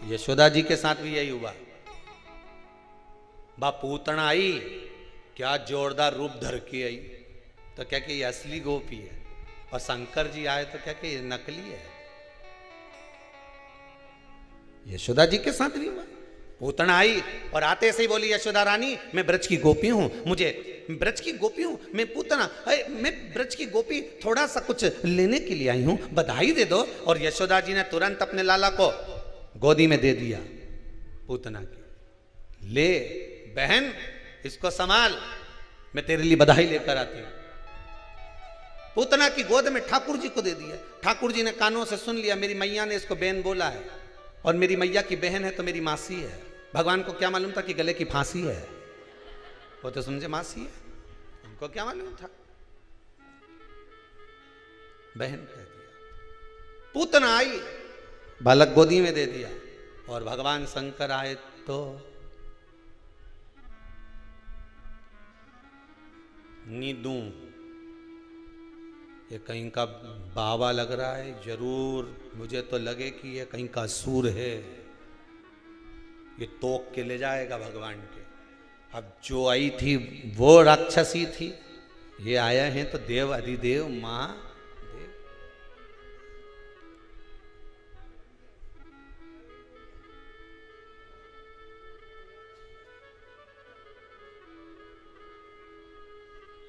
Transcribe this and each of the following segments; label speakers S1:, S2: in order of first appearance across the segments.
S1: यशोदा जी के साथ भी यही हुआ। बा पूतना आई, क्या जोरदार रूप धर के आई, तो क्या कि ये असली गोपी है, और शंकर जी आए तो क्या कि ये नकली है। यशोदा जी के साथ नहीं हुआ। पूतना आई और आते से ही बोली, यशोदा रानी मैं ब्रज की गोपी हूं, मुझे ब्रज की गोपी हूं, मैं पूतना, मैं ब्रज की गोपी, थोड़ा सा कुछ लेने के लिए आई हूं, बधाई दे दो। और यशोदा जी ने तुरंत अपने लाला को गोदी में दे दिया पूतना की, ले बहन इसको संभाल, मैं तेरे लिए बधाई लेकर आती हूं। पूतना की गोद में ठाकुर जी को दे दिया। ठाकुर जी ने कानों से सुन लिया, मेरी मैया ने इसको बहन बोला है, और मेरी मैया की बहन है तो मेरी मासी है। भगवान को क्या मालूम था कि गले की फांसी है, वो तो समझे मासी है, उनको क्या मालूम था, बहन कह दिया। पूतना आई, बालक गोदी में दे दिया, और भगवान शंकर आए तो नीदू, ये कहीं का बाबा लग रहा है, जरूर मुझे तो लगे कि ये कहीं का असुर है, ये तोक के ले जाएगा भगवान के। अब जो आई थी वो राक्षसी थी, ये आए हैं तो देव अधिदेव मां देव।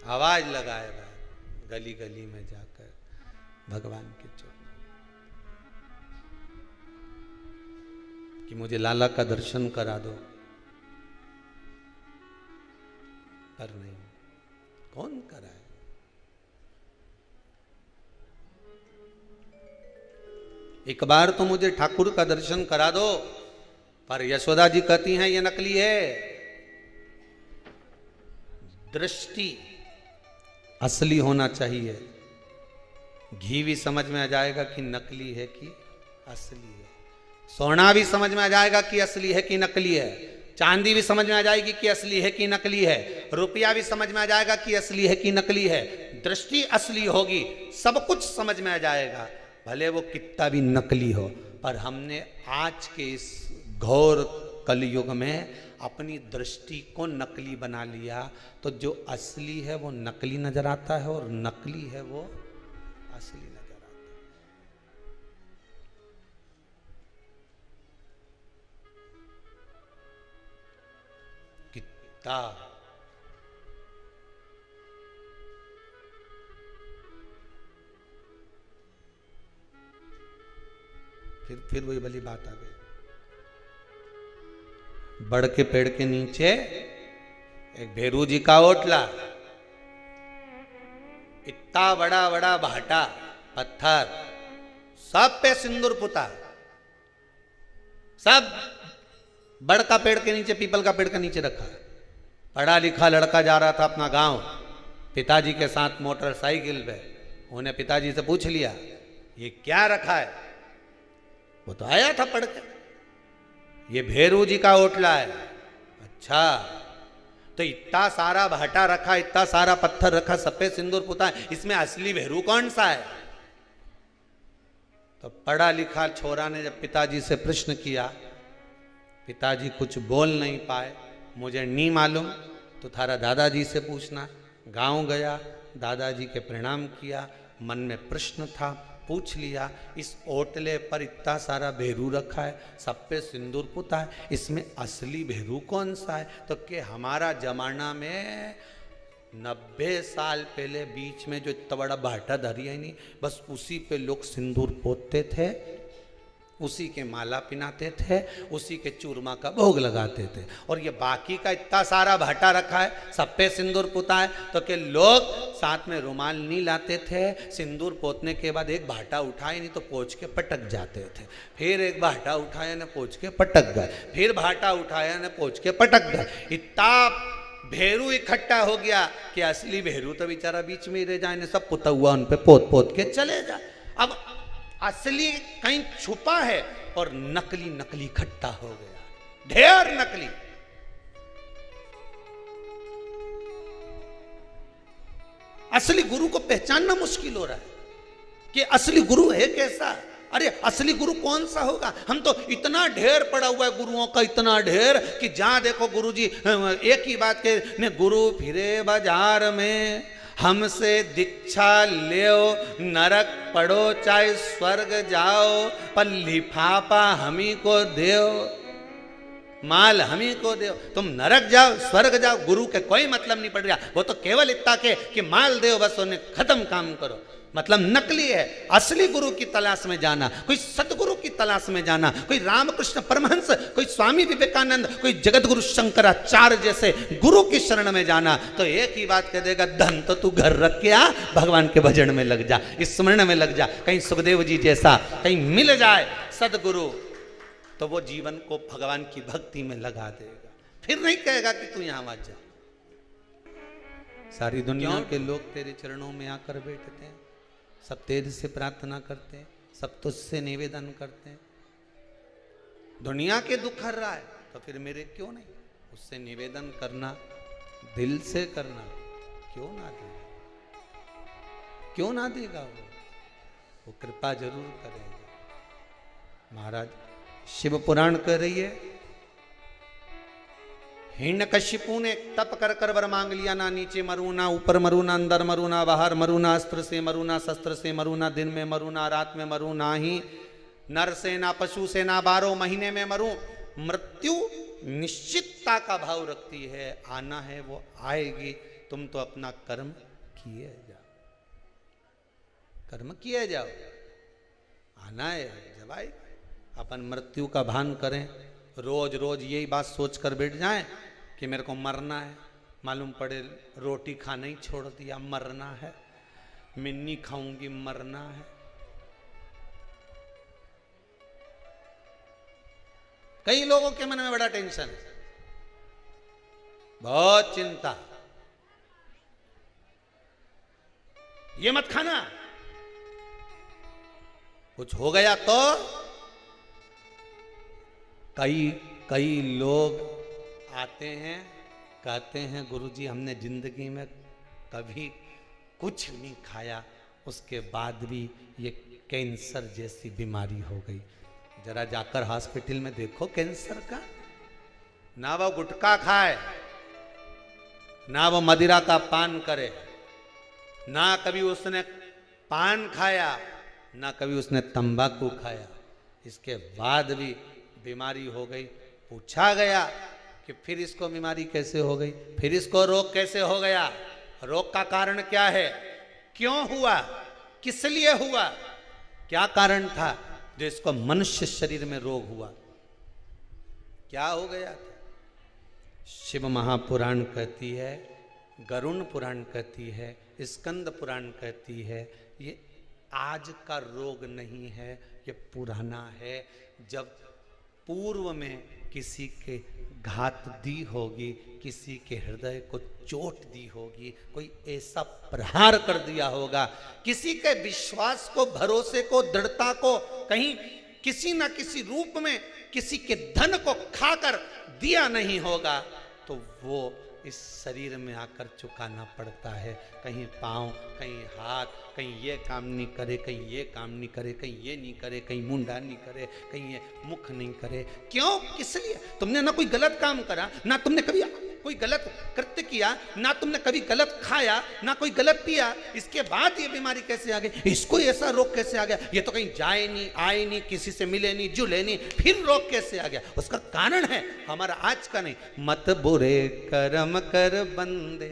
S1: आवाज लगाए गली गली में जाकर भगवान के चरणों कि मुझे लाला का दर्शन करा दो, पर नहीं, कौन कराए। एक बार तो मुझे ठाकुर का दर्शन करा दो, पर यशोदा जी कहती हैं ये नकली है। दृष्टि असली होना चाहिए, घी भी समझ में आ जाएगा कि नकली है कि असली है, सोना भी समझ में आ जाएगा कि असली है कि नकली है, चांदी भी समझ में आ जाएगी कि असली है कि नकली है, रुपया भी समझ में आ जाएगा कि असली है कि नकली है। दृष्टि असली होगी, सब कुछ समझ में आ जाएगा, भले वो कितना भी नकली हो। पर हमने आज के इस घोर कलयुग में अपनी दृष्टि को नकली बना लिया, तो जो असली है वो नकली नजर आता है, और नकली है वो असली नजर आता है। कितना फिर वही वाली बात आ गई, बड़ के पेड़ के नीचे एक भेरू जी का ओटला, इतना बड़ा बड़ा भाटा पत्थर, सब पे सिंदूर पुता, सब बड़ का पेड़ के नीचे, पीपल का पेड़ के नीचे रखा। पढ़ा लिखा लड़का जा रहा था अपना गांव पिताजी के साथ मोटरसाइकिल पे, उन्हें पिताजी से पूछ लिया ये क्या रखा है, वो तो आया था पढ़ के, ये भेरू जी का ओटला है। अच्छा, तो इतना सारा भाटा रखा, इतना सारा पत्थर रखा, सफेद सिंदूर पुता है, इसमें असली भेरू कौन सा है? तो पढ़ा लिखा छोरा ने जब पिताजी से प्रश्न किया, पिताजी कुछ बोल नहीं पाए, मुझे नहीं मालूम, तो थारा दादाजी से पूछना। गांव गया, दादाजी के प्रणाम किया, मन में प्रश्न था, पूछ लिया, इस ओटले पर इतना सारा भेरू रखा है, सब पे सिंदूर पुता है, इसमें असली भेरू कौन सा है? तो कि हमारा जमाना में 90 साल पहले बीच में जो इतना बड़ा भाटा धरी है नहीं, बस उसी पे लोग सिंदूर पोतते थे, उसी के माला पिनाते थे, उसी के चूरमा का भोग लगाते थे। और ये बाकी का इतना सारा भाटा रखा है, सब पे सिंदूर पुता है, तो कि लोग साथ में रुमाल नहीं लाते थे, सिंदूर पोतने के बाद एक भाटा उठाए नहीं तो पोंछ के पटक जाते थे, फिर एक भाटा उठाया न पोंछ के पटक गए, फिर भाटा उठाया न पोंछ के पटक गए। इतना भेरू इकट्ठा हो गया कि असली भेरू तो बेचारा बीच में ही रह जाए, सब पुता हुआ उन पे पोत पोत के चले जाए। अब असली कहीं छुपा है और नकली नकली इकट्ठा हो गया, ढेर नकली। असली गुरु को पहचानना मुश्किल हो रहा है कि असली गुरु है कैसा। अरे असली गुरु कौन सा होगा? हम तो इतना ढेर पड़ा हुआ है गुरुओं का, इतना ढेर कि जहां देखो गुरु जी एक ही बात के ने, गुरु फिरे बाजार में हमसे दीक्षा ले, नरक पढ़ो चाहे स्वर्ग जाओ, पर लिफाफा हमी को दो, माल हमी को दो। तुम नरक जाओ स्वर्ग जाओ, गुरु के कोई मतलब नहीं पड़ रहा। वो तो केवल इतना के कि माल दो, बस उन्हें खत्म काम करो। मतलब नकली है। असली गुरु की तलाश में जाना, कोई सतगुरु की तलाश में जाना, कोई रामकृष्ण परमहंस, कोई स्वामी विवेकानंद, कोई जगत गुरु शंकराचार्य जैसे गुरु की शरण में जाना, तो एक ही बात कह देगा, धन तो तू घर रख के आ, भगवान के भजन में लग जा, स्मरण में लग जा। कहीं सुखदेव जी जैसा कहीं मिल जाए सदगुरु, तो वो जीवन को भगवान की भक्ति में लगा देगा। फिर नहीं कहेगा कि तू यहां मत जा। सारी दुनिया के लोग तेरे चरणों में आकर बैठते हैं, सब तेरे से प्रार्थना करते हैं, सब तुझसे निवेदन करते हैं। दुनिया के दुख हर रहा है, तो फिर मेरे क्यों नहीं? उससे निवेदन करना, दिल से करना, क्यों ना देगा? क्यों ना देगा? वो कृपा जरूर करेगा। महाराज शिव पुराण कह रही है, हिरण्यकशिपु ने तप कर कर वर मांग लिया, ना नीचे मरू, ना ऊपर मरू, ना अंदर मरू, ना बाहर मरू, ना अस्त्र से मरू, ना शस्त्र से मरू, ना दिन में मरू, ना रात में मरू, ना ही नर से, ना पशु से, ना 12 महीने में मरू। मृत्यु निश्चितता का भाव रखती है, आना है वो आएगी। तुम तो अपना कर्म किए जाओ, कर्म किए जाओ, आना है जब आए। अपन मृत्यु का भान करें, रोज रोज यही बात सोच कर बैठ जाएं कि मेरे को मरना है, मालूम पड़े रोटी खाना ही छोड़ दिया, मरना है, मैं नहीं खाऊंगी, मरना है। कई लोगों के मन में बड़ा टेंशन है, बहुत चिंता, ये मत खाना, कुछ हो गया तो। कई लोग आते हैं, कहते हैं गुरुजी हमने जिंदगी में कभी कुछ नहीं खाया, उसके बाद भी ये कैंसर जैसी बीमारी हो गई। जरा जाकर हॉस्पिटल में देखो कैंसर का। ना वो गुटखा खाए, ना वो मदिरा का पान करे, ना कभी उसने पान खाया, ना कभी उसने तंबाकू खाया, इसके बाद भी बीमारी हो गई। पूछा गया कि फिर इसको बीमारी कैसे हो गई, फिर इसको रोग कैसे हो गया, रोग का कारण क्या है, क्यों हुआ, किस लिए हुआ, क्या कारण था जो इसको मनुष्य शरीर में रोग हुआ, क्या हो गया था? शिव महापुराण कहती है, गरुण पुराण कहती है, स्कंद पुराण कहती है, ये आज का रोग नहीं है, ये पुराना है। जब पूर्व में किसी के घात दी होगी, किसी के हृदय को चोट दी होगी, कोई ऐसा प्रहार कर दिया होगा, किसी के विश्वास को, भरोसे को, दृढ़ता को कहीं किसी न किसी रूप में किसी के धन को खाकर दिया नहीं होगा, तो वो इस शरीर में आकर चुकाना पड़ता है। कहीं पाँव, कहीं हाथ, कहीं ये काम नहीं करे, कहीं ये काम नहीं करे, कहीं ये नहीं करे, कहीं मुंडा नहीं करे, कहीं ये मुख नहीं करे। क्यों, किस लिए? तुमने ना कोई गलत काम करा, ना तुमने कभी कोई गलत कृत्य किया, ना तुमने कभी गलत खाया, ना कोई गलत पिया, इसके बाद ये बीमारी कैसे आ गई, इसको ऐसा रोग कैसे आ गया? ये तो कहीं जाए नहीं, आए नहीं, किसी से मिले नहीं, जुले नहीं, फिर रोग कैसे आ गया? उसका कारण है हमारा आज का नहीं। मत बुरे कर्म कर बंदे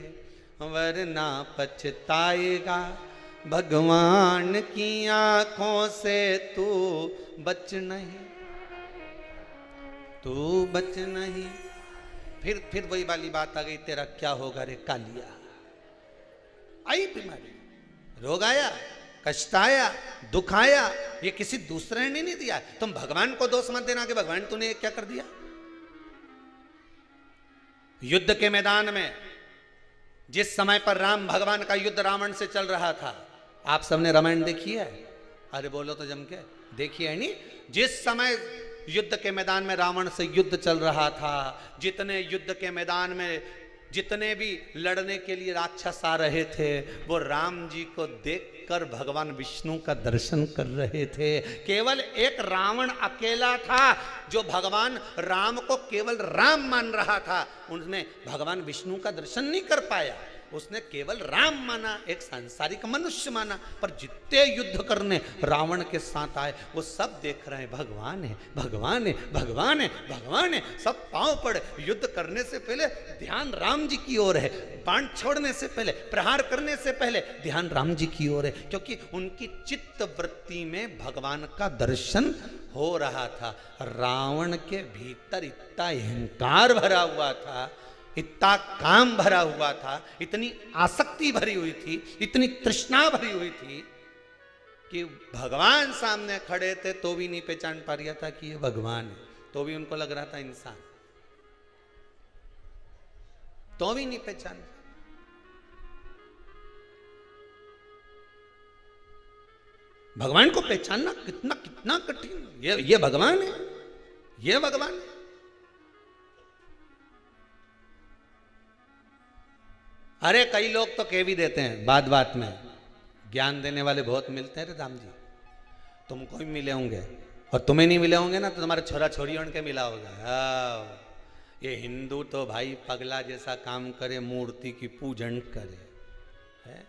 S1: वरना पछताएगा, भगवान की आंखों से तू बच नहीं, तू बच नहीं। फिर वही वाली बात आ गई, तेरा क्या होगा रे कालिया। आई बीमारी, रोग आया, कष्ट आया, दुख आया, ये किसी दूसरे ने नहीं दिया। तुम भगवान को दोष मत देना कि भगवान तूने क्या कर दिया। युद्ध के मैदान में जिस समय पर राम भगवान का युद्ध रावण से चल रहा था, आप सबने रामायण देखी है? अरे बोलो तो जम के, देखी है नहीं? जिस समय युद्ध के मैदान में रावण से युद्ध चल रहा था, जितने युद्ध के मैदान में जितने भी लड़ने के लिए राक्षस आ रहे थे वो राम जी को देखकर भगवान विष्णु का दर्शन कर रहे थे। केवल एक रावण अकेला था जो भगवान राम को केवल राम मान रहा था, उसने भगवान विष्णु का दर्शन नहीं कर पाया। उसने केवल राम माना, एक सांसारिक मनुष्य माना। पर जितने युद्ध करने रावण के साथ आए वो सब देख रहे हैं भगवान है, भगवान है, भगवान है, भगवान है। सब पांव पड़े। युद्ध करने से पहले ध्यान राम जी की ओर है, बाण छोड़ने से पहले, प्रहार करने से पहले ध्यान राम जी की ओर है, क्योंकि उनकी चित्त वृत्ति में भगवान का दर्शन हो रहा था। रावण के भीतर इतना अहंकार भरा हुआ था, इतना काम भरा हुआ था, इतनी आसक्ति भरी हुई थी, इतनी तृष्णा भरी हुई थी कि भगवान सामने खड़े थे तो भी नहीं पहचान पा रहा था कि ये भगवान है। तो भी उनको लग रहा था इंसान, तो भी नहीं पहचान। भगवान को पहचानना कितना कितना कठिन। ये भगवान है, ये भगवान है। अरे कई लोग तो कह भी देते हैं बात बात में, ज्ञान देने वाले बहुत मिलते हैं रे राम जी, तुमको भी मिले होंगे और तुम्हें नहीं मिले होंगे ना तो तुम्हारे छोरा छोरी उनके मिला होगा। ये हिंदू तो भाई पगला जैसा काम करे, मूर्ति की पूजन करे है?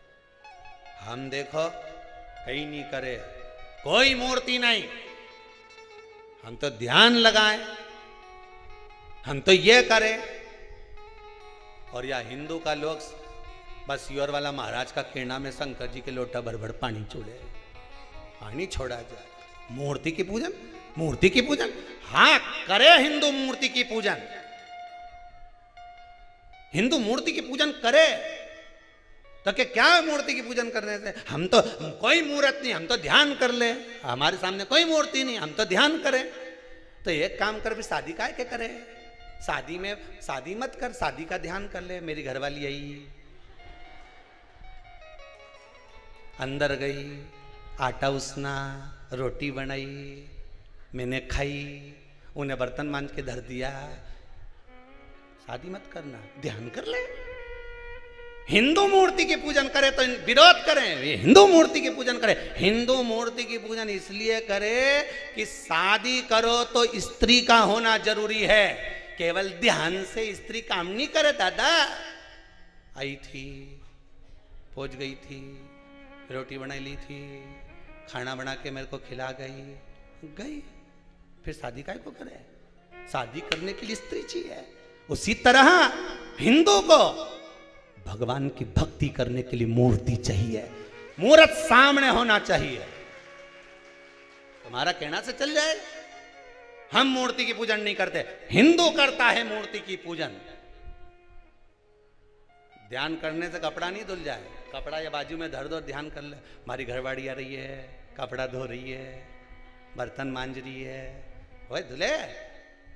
S1: हम देखो कहीं नहीं करे, कोई मूर्ति नहीं, हम तो ध्यान लगाएं, हम तो ये करें। और या हिंदू का लोग बस योर वाला महाराज का किरणा में शंकर जी के लोटा भर भर पानी छोड़े, पानी छोड़ा जाए। मूर्ति की पूजन, मूर्ति की पूजन, हाँ करे हिंदू मूर्ति की पूजन, हिंदू मूर्ति की पूजन करे तो क्या मूर्ति की पूजन करने से? हम तो कोई मूर्त नहीं, हम तो ध्यान कर ले, हमारे सामने कोई मूर्ति नहीं, हम तो ध्यान करें। तो एक काम कर, भी शादी काहे के करे? शादी में शादी मत कर, शादी का ध्यान कर ले। मेरी घरवाली आई, अंदर गई, आटा उसना, रोटी बनाई, मैंने खाई, उन्हें बर्तन मांज के धर दिया। शादी मत करना, ध्यान कर ले। हिंदू मूर्ति की पूजन करे तो विरोध करें, ये हिंदू मूर्ति की पूजन करे। हिंदू मूर्ति की पूजन इसलिए करे कि शादी करो तो स्त्री का होना जरूरी है, केवल ध्यान से स्त्री काम नहीं करे। दादा आई थी, पहुंच गई थी, रोटी बना ली थी, खाना बना के मेरे को खिला गई, फिर शादी काहे को करे? शादी करने के लिए स्त्री चाहिए। उसी तरह हिंदू को भगवान की भक्ति करने के लिए मूर्ति चाहिए, मूर्त सामने होना चाहिए। तुम्हारा कहना से चल जाए। हम मूर्ति की पूजन नहीं करते, हिंदू करता है मूर्ति की पूजन। ध्यान करने से कपड़ा नहीं धुल जाए, कपड़ा या बाजू में धर दो, ध्यान कर ले। हमारी घरवाड़ी आ रही है, कपड़ा धो रही है, बर्तन मांज रही है, ओए धुले।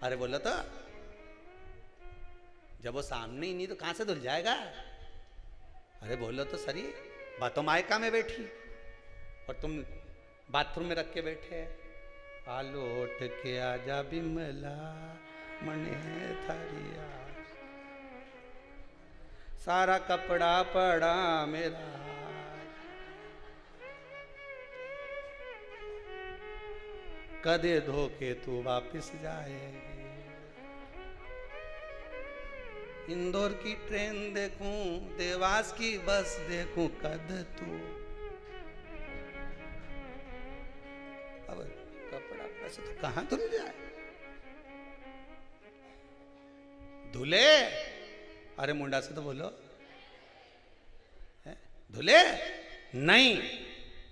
S1: अरे बोलो तो, जब वो सामने ही नहीं तो कहां से धुल जाएगा? अरे बोलो तो सही। बातों मायका में बैठी और तुम बाथरूम में रख के बैठे। आलोट के आजा बिमला मने थारिया, सारा कपड़ा पड़ा मेरा, कदे धोके तू वापिस जाएगी। इंदौर की ट्रेन देखूं, देवास की बस देखूं, कद तू। अब कपड़ा पैसे तो कहां धुल जाए? धुले? अरे मुंडा से तो बोलो, धुले नहीं,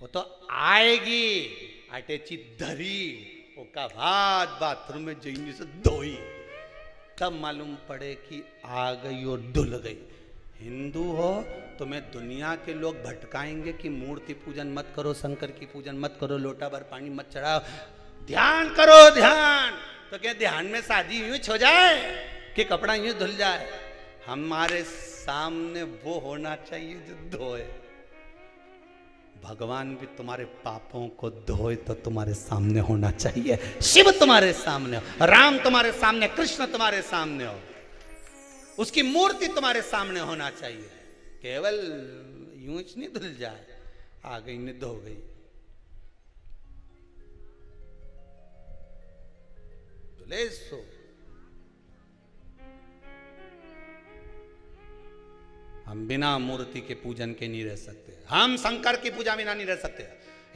S1: वो तो आएगी अटेची धरी, उसका बाद बाथरूम में जाइए से धोई, तब मालूम पड़े कि आ गई और धुल गई। हिंदू हो तुम्हें दुनिया के लोग भटकाएंगे कि मूर्ति पूजन मत करो, शंकर की पूजन मत करो, लोटा भर पानी मत चढ़ाओ, ध्यान करो ध्यान। तो क्या ध्यान में शादी यूं हो जाए कि कपड़ा यूं धुल जाए? हमारे सामने वो होना चाहिए जो धोए। भगवान भी तुम्हारे पापों को धोए तो तुम्हारे सामने होना चाहिए। शिव तुम्हारे सामने हो, राम तुम्हारे सामने, कृष्ण तुम्हारे सामने हो। उसकी मूर्ति तुम्हारे सामने होना चाहिए। केवल यूं ही नहीं धुल जाए, आ गई निध हो गई। धुले सो हम बिना मूर्ति के पूजन के नहीं रह सकते। हम शंकर की पूजा बिना नहीं रह सकते।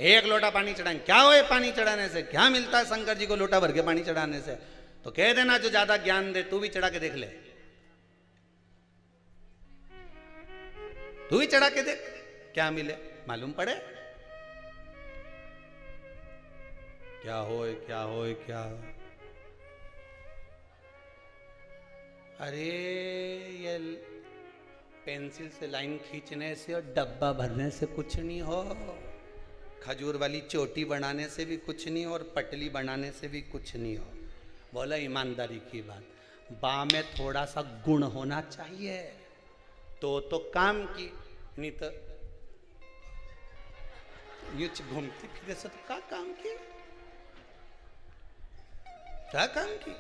S1: एक लोटा पानी चढ़ाएं, क्या हो पानी चढ़ाने से? क्या मिलता है शंकर जी को लोटा भर के पानी चढ़ाने से? तो कह देना जो ज्यादा ज्ञान दे, तू भी चढ़ा के देख ले, तू भी चढ़ा के देख, क्या मिले मालूम पड़े। क्या होए क्या होए क्या हो। अरे ये पेंसिल से लाइन खींचने से और डब्बा भरने से कुछ नहीं हो, खजूर वाली चोटी बनाने से भी कुछ नहीं हो, और पटली बनाने से भी कुछ नहीं हो। बोला ईमानदारी की बात, बा में थोड़ा सा गुण होना चाहिए तो काम की, नहीं तो यूं घूमती फिरे से तो क्या काम की, क्या काम की।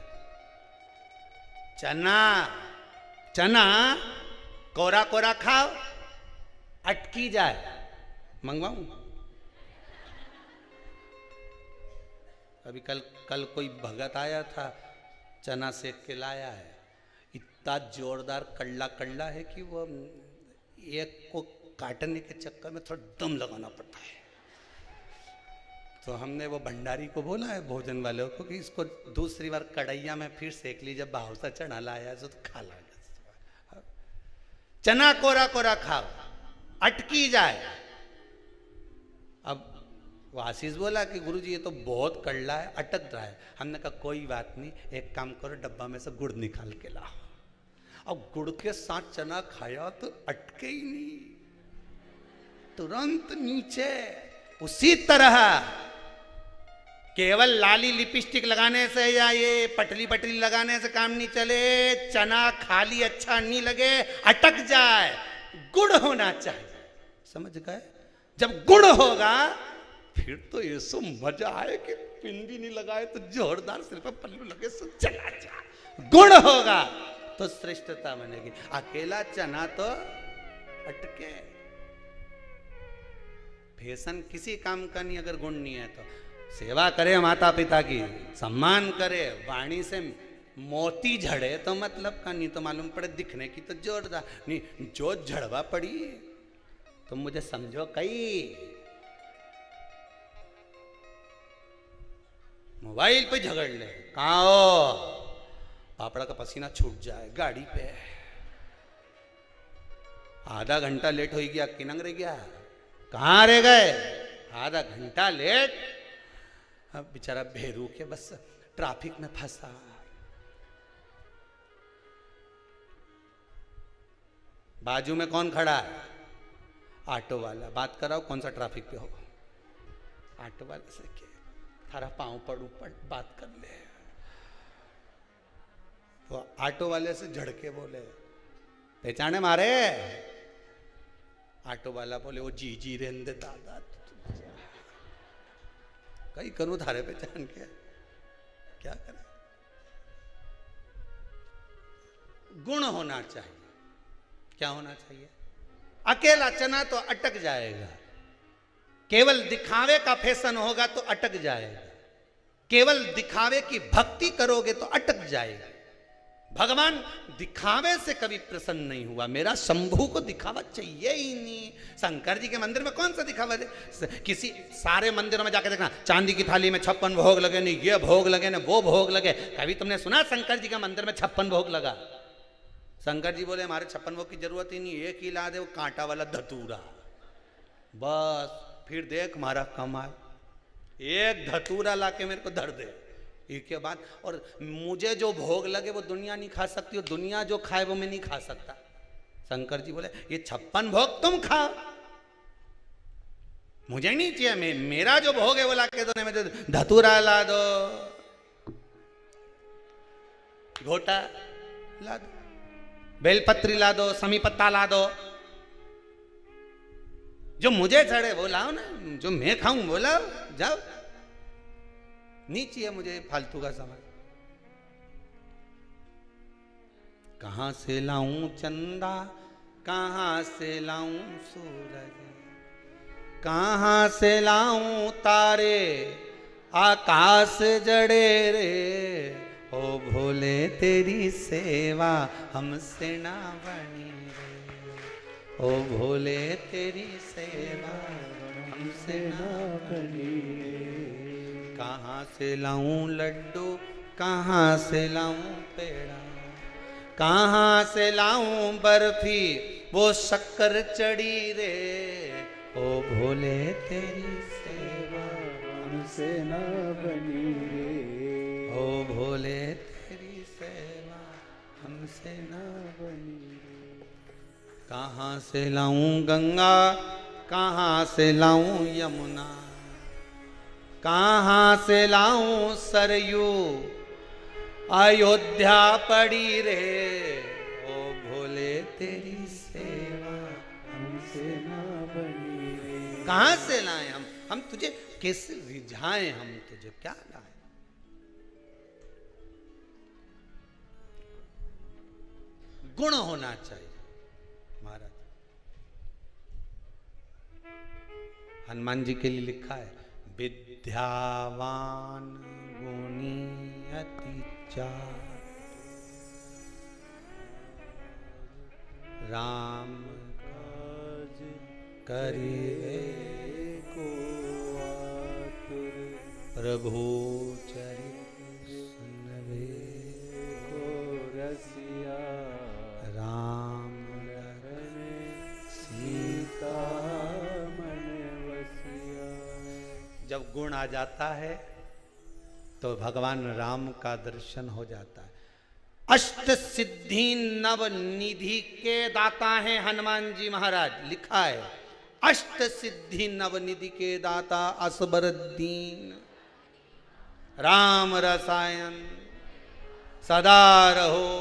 S1: चना चना कोरा कोरा खाओ, अटकी जाए, मंगवाऊं? अभी कल कोई भगत आया था, चना सेक के लाया है, इतना जोरदार कड़ला कड़ला है कि वो एक को काटने के चक्कर में थोड़ा दम लगाना पड़ता है। तो हमने वो भंडारी को बोला है, भोजन वालों को, कि इसको दूसरी बार कढ़ैया में फिर सेक ली, जब भाव सा चना लाया तो खा ला। चना कोरा कोरा खाओ, अटकी जाए। अब वो आशीष बोला कि गुरुजी ये तो बहुत कड़ला है, अटक रहा है। हमने कहा कोई बात नहीं, एक काम करो, डब्बा में से गुड़ निकाल के लाओ। अब गुड़ के साथ चना खाया तो अटके ही नहीं, तुरंत नीचे। उसी तरह केवल लाली लिपस्टिक लगाने से या ये पटली पटली लगाने से काम नहीं चले। चना खाली अच्छा नहीं लगे, अटक जाए, गुड़ होना चाहिए। समझ गए? जब गुड़ होगा फिर तो ये सो मजा आए कि पिन भी नहीं लगाए तो जोरदार सिर पर पल्लू लगे सो चला जा। गुड़ होगा तो श्रेष्ठता बनेगी, अकेला चना तो अटके। फैशन किसी काम का नहीं अगर गुण नहीं है तो। सेवा करे माता पिता की, सम्मान करे, वाणी से मोती झड़े तो मतलब का, नहीं तो मालूम पड़े दिखने की तो जोरदार नहीं, जो झड़वा पड़ी तुम मुझे समझो। कई मोबाइल पे झगड़ ले, कहाँ हो, पापड़ा का पसीना छूट जाए, गाड़ी पे आधा घंटा लेट हो गया, किनंग रह गया, कहाँ रह गए, आधा घंटा लेट। अब बेचारा भेरू के बस ट्रैफिक में फंसा। बाजू में कौन खड़ा है? ऑटो वाला। बात कराओ कौन सा ट्रैफिक पे हो। ऑटो वाले से क्या, थारा पांव पड़ू पड़ बात कर ले। तो ऑटो वाले से झड़के बोले, पहचाने मारे? ऑटो वाला बोले, वो जी रेंदे दादा, कई करूं थारे पहचान के, क्या करें। गुण होना चाहिए। क्या होना चाहिए? अकेला चना तो अटक जाएगा, केवल दिखावे का फैशन होगा तो अटक जाएगा, केवल दिखावे की भक्ति करोगे तो अटक जाएगा। भगवान दिखावे से कभी प्रसन्न नहीं हुआ। मेरा शंभू को दिखावा चाहिए ही नहीं। शंकर जी के मंदिर में कौन सा दिखावा दे? किसी सारे मंदिरों में जाकर देखना, चांदी की थाली में 56 भोग लगे, नहीं ये भोग लगे ना वो भोग लगे। कभी तुमने सुना शंकर जी के मंदिर में 56 भोग लगा? शंकर जी बोले हमारे 56 भोग की जरूरत ही नहीं, एक ही ला दे, वो कांटा वाला धतूरा, बस फिर देख मारा कमाल। एक धतूरा ला के मेरे को धर दे, एक के बाद। और मुझे जो भोग लगे वो दुनिया नहीं खा सकती, और दुनिया जो खाए वो मैं नहीं खा सकता। शंकर जी बोले ये 56 भोग तुम खाओ, मुझे नहीं चाहिए। मेरा जो भोग है वो ला के दो, मुझे धतूरा ला दो, घोटा ला दो, बेलपत्री ला दो, समी पत्ता ला दो। जो मुझे चढ़े वो लाओ ना, जो मैं खाऊं वो लाओ, जाओ। नहीं चाहिए मुझे फालतू का सामान। कहाँ से लाऊं चंदा, कहाँ से लाऊं सूरज, कहाँ से लाऊं तारे, आकाश जड़े रे। ओ भोले तेरी सेवा हमसे ना बनी रे। ओ भोले तेरी सेवा हमसे ना बनी रे। कहाँ से लाऊं लड्डू, कहाँ से लाऊं पेड़ा, कहाँ से लाऊं बर्फी, वो शक्कर चढ़ी रे। ओ भोले तेरी सेवा हमसे ना बनी रे। ओ भोले तेरी सेवा हमसे ना बनी रे। कहाँ से लाऊं गंगा, कहाँ से लाऊं यमुना, कहाँ से लाऊं सरयू, अयोध्या पड़ी रे। ओ भोले तेरी सेवा हमसे ना बनी रे। कहाँ से लाएं हम तुझे कैसे रिझाएं, हम तुझे क्या लाएं। गुण होना चाहिए महाराज। हनुमान जी के लिए लिखा है, विद्यावान गुणी अति चातुर, राम काज करिवे को आतुर, प्रभु चरित सुनवे को रसिया, राम लखन सीता मन वसिया। जब गुण आ जाता है तो भगवान राम का दर्शन हो जाता है। अष्ट सिद्धि नव निधि के दाता हैं हनुमान जी महाराज। लिखा है, अष्ट सिद्धि नव निधि के दाता असबर दीन, राम रसायन सदा रहो।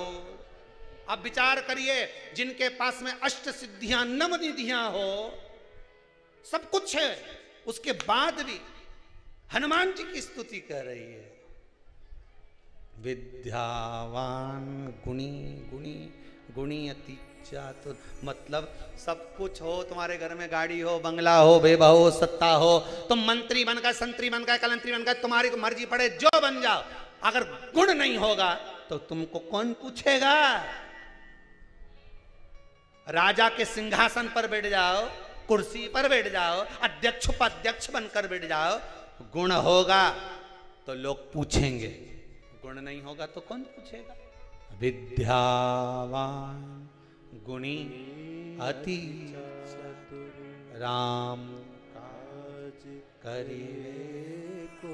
S1: अब विचार करिए, जिनके पास में अष्ट सिद्धियां नव निधियां हो, सब कुछ है, उसके बाद भी हनुमान जी की स्तुति कर रही है। विद्यावान गुणी गुणी गुणी अति चातुर, मतलब सब कुछ हो, तुम्हारे घर में गाड़ी हो, बंगला हो, वैभव हो, सत्ता हो, तुम मंत्री बन गए, संतरी बन गए, कलंतरी बन गए, तुम्हारी मर्जी पड़े जो बन जाओ, अगर गुण नहीं होगा तो तुमको कौन पूछेगा। राजा के सिंहासन पर बैठ जाओ, कुर्सी पर बैठ जाओ, अध्यक्ष उपाध्यक्ष बनकर बैठ जाओ, गुण होगा तो लोग पूछेंगे, गुण नहीं होगा तो कौन पूछेगा। विद्यावान गुणी अति चतुर, राम काज करिवे को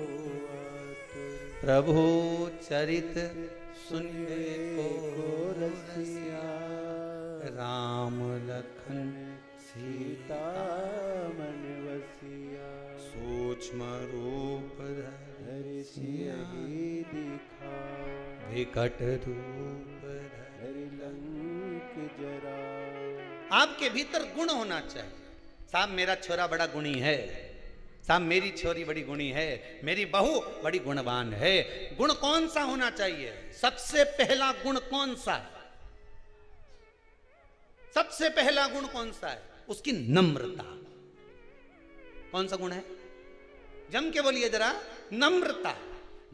S1: आतुर, प्रभु चरित सुनिवे को रसिया, राम लखन सीता मन वसिया, सूक्ष्म रूप धरि सियहि दिखाओ, विकट रूप धरि लंक जराओ। आपके भीतर गुण होना चाहिए। साहब मेरा छोरा बड़ा गुणी है, साहब मेरी छोरी बड़ी गुणी है, मेरी बहू बड़ी गुणवान है। गुण कौन सा होना चाहिए? सबसे पहला गुण कौन सा है? सबसे पहला गुण कौन सा है? उसकी नम्रता। कौन सा गुण है? जम के बोलिए जरा। नम्रता।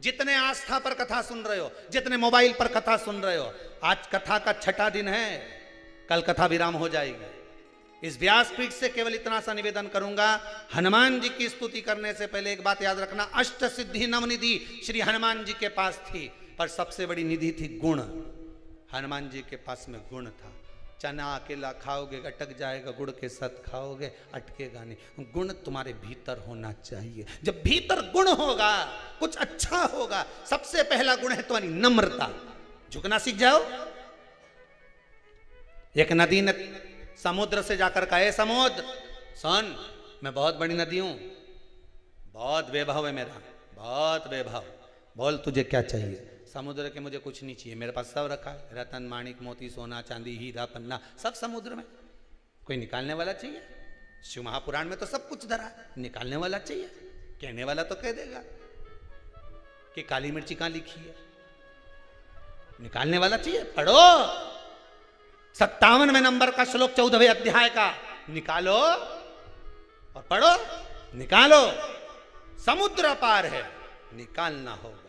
S1: जितने आस्था पर कथा सुन रहे हो, जितने मोबाइल पर कथा सुन रहे हो, आज कथा का 6ठा दिन है, कल कथा विराम हो जाएगी। इस व्यासपीठ से केवल इतना सा निवेदन करूंगा, हनुमान जी की स्तुति करने से पहले एक बात याद रखना, अष्ट सिद्धि नवनिधि श्री हनुमान जी के पास थी, पर सबसे बड़ी निधि थी गुण। हनुमान जी के पास में गुण था। चना अकेला खाओगे अटक जाएगा, गुड़ के साथ खाओगे अटकेगा नहीं। गुण तुम्हारे भीतर होना चाहिए। जब भीतर गुण होगा कुछ अच्छा होगा। सबसे पहला गुण है तुम्हारी नम्रता। झुकना सीख जाओ। एक नदी ने समुद्र से जाकर कहे, समुद्र सुन, मैं बहुत बड़ी नदी हूं, बहुत वैभव है मेरा, बहुत वैभव, बोल तुझे क्या चाहिए। समुद्र के मुझे कुछ नहीं चाहिए, मेरे पास सब रखा है, रतन माणिक मोती सोना चांदी हीरा पन्ना सब समुद्र में। कोई निकालने वाला चाहिए? शिव महापुराण में तो सब कुछ धरा, निकालने वाला चाहिए। कहने वाला तो कह देगा कि काली मिर्ची कहां लिखी है, निकालने वाला चाहिए। पढ़ो 57वें नंबर का श्लोक 14वें अध्याय का निकालो और पढ़ो। निकालो, समुद्र पार है, निकालना होगा।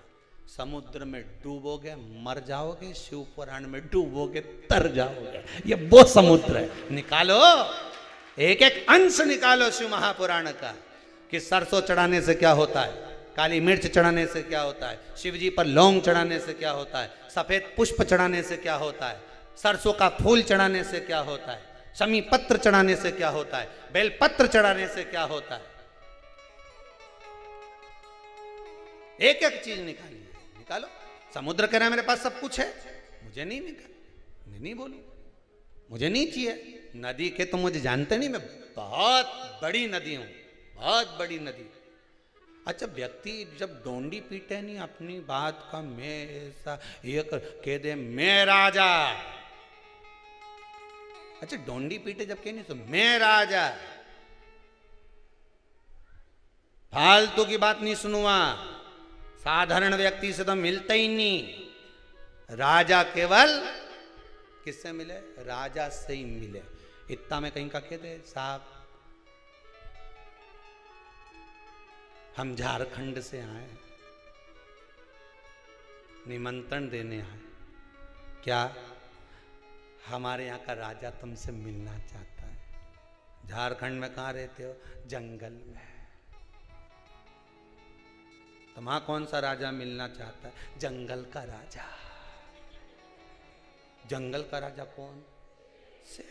S1: समुद्र में डूबोगे मर जाओगे, शिव पुराण में डूबोगे तर जाओगे। ये वो समुद्र है, निकालो। एक एक अंश निकालो शिव महापुराण का कि सरसों चढ़ाने से क्या होता है, काली मिर्च चढ़ाने से क्या होता है, शिव जी पर लौंग चढ़ाने से क्या होता है, सफेद पुष्प चढ़ाने से क्या होता है, सरसों का फूल चढ़ाने से क्या होता है, शमी पत्र चढ़ाने से क्या होता है, बेल पत्र चढ़ाने से क्या होता है। एक एक चीज निकालिए, निकालो। समुद्र कह रहा है मेरे पास सब कुछ है, मुझे नहीं निकाल, मैं नहीं बोलूं, मुझे नहीं चाहिए। नदी के तो मुझे जानते नहीं, मैं बहुत बड़ी नदी हूं, बहुत बड़ी नदी। अच्छा, व्यक्ति जब डोंडी पीटे नहीं अपनी बात का, मैं ऐसा ये कह दे मैं राजा। अच्छा, डोंडी पीटे जब कह नहीं तो मैं राजा, फालतू की बात नहीं सुनूंगा। साधारण व्यक्ति से तो मिलता ही नहीं। राजा केवल किससे मिले? राजा से ही मिले। इतना में कहीं का कहते साहब हम झारखंड से आए, निमंत्रण देने आए, क्या हमारे यहाँ का राजा तुमसे मिलना चाहता है। झारखंड में कहाँ रहते हो? जंगल में। तो वहां कौन सा राजा मिलना चाहता है? जंगल का राजा। जंगल का राजा कौन से?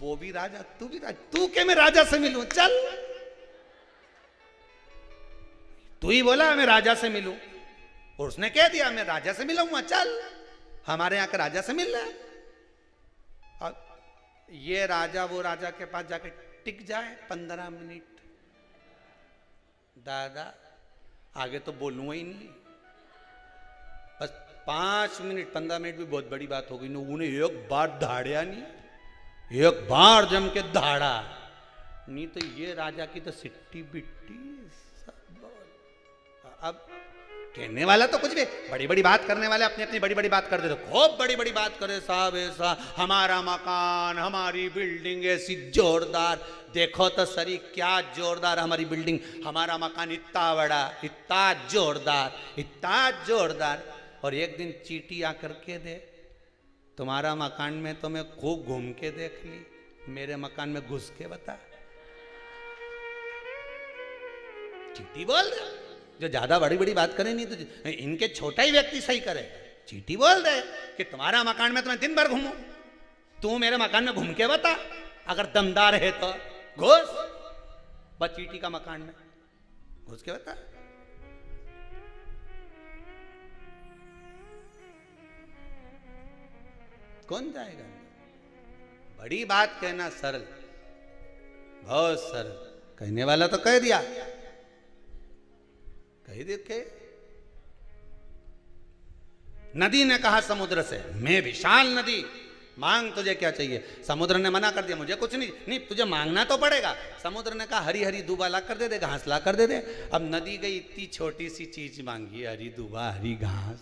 S1: वो भी राजा, तू भी राजा। तू के मैं राजा से मिलूं? चल, तू ही बोला मैं राजा से मिलूं और उसने कह दिया मैं राजा से मिलूंगा। चल, हमारे यहां का राजा से मिल रहा है। और ये राजा वो राजा के पास जाके टिक जाए 15 मिनट, दादा आगे तो बोलूंगा ही नहीं। बस 5 मिनट 15 मिनट भी बहुत बड़ी बात हो गई। उन्हें एक बार धाड़िया नहीं, एक बार जम के धाड़ा नहीं तो ये राजा की तो सिट्टी बिट्टी सब। अब कहने वाला तो कुछ भी, बड़ी बड़ी बात करने वाले अपनी अपनी बड़ी बड़ी बात कर देते, खूब बड़ी बड़ी बात करे साहब। ऐसा हमारा मकान, हमारी बिल्डिंग ऐसी जोरदार, देखो तो सरी क्या जोरदार हमारी बिल्डिंग, हमारा मकान इतना बड़ा, इतना जोरदार, इतना जोरदार। और एक दिन चींटी आकर के दे, तुम्हारा मकान में तो मैं खूब घूम के देख ली, मेरे मकान में घुस के बता। चींटी बोल रहे, जो ज्यादा बड़ी बड़ी बात करे नहीं तो इनके छोटा ही व्यक्ति सही करे। चींटी बोल रहे कि तुम्हारा मकान में तो मैं दिन भर घूमूं, तू मेरे मकान में घूम के बता, अगर दमदार है तो घुस। बस चींटी का मकान में घुस के बता। कौन जाएगा? बड़ी बात कहना सरल, बहुत सरल। कहने वाला तो कह दिया, कही देखे। नदी ने कहा समुद्र से, मैं विशाल नदी, मांग तुझे क्या चाहिए। समुद्र ने मना कर दिया, मुझे कुछ नहीं। नहीं, तुझे मांगना तो पड़ेगा। समुद्र ने कहा हरी हरी दूबा ला कर दे दे, घास ला कर दे दे। अब नदी गई, इतनी छोटी सी चीज मांगी, हरी दूबा हरी घास।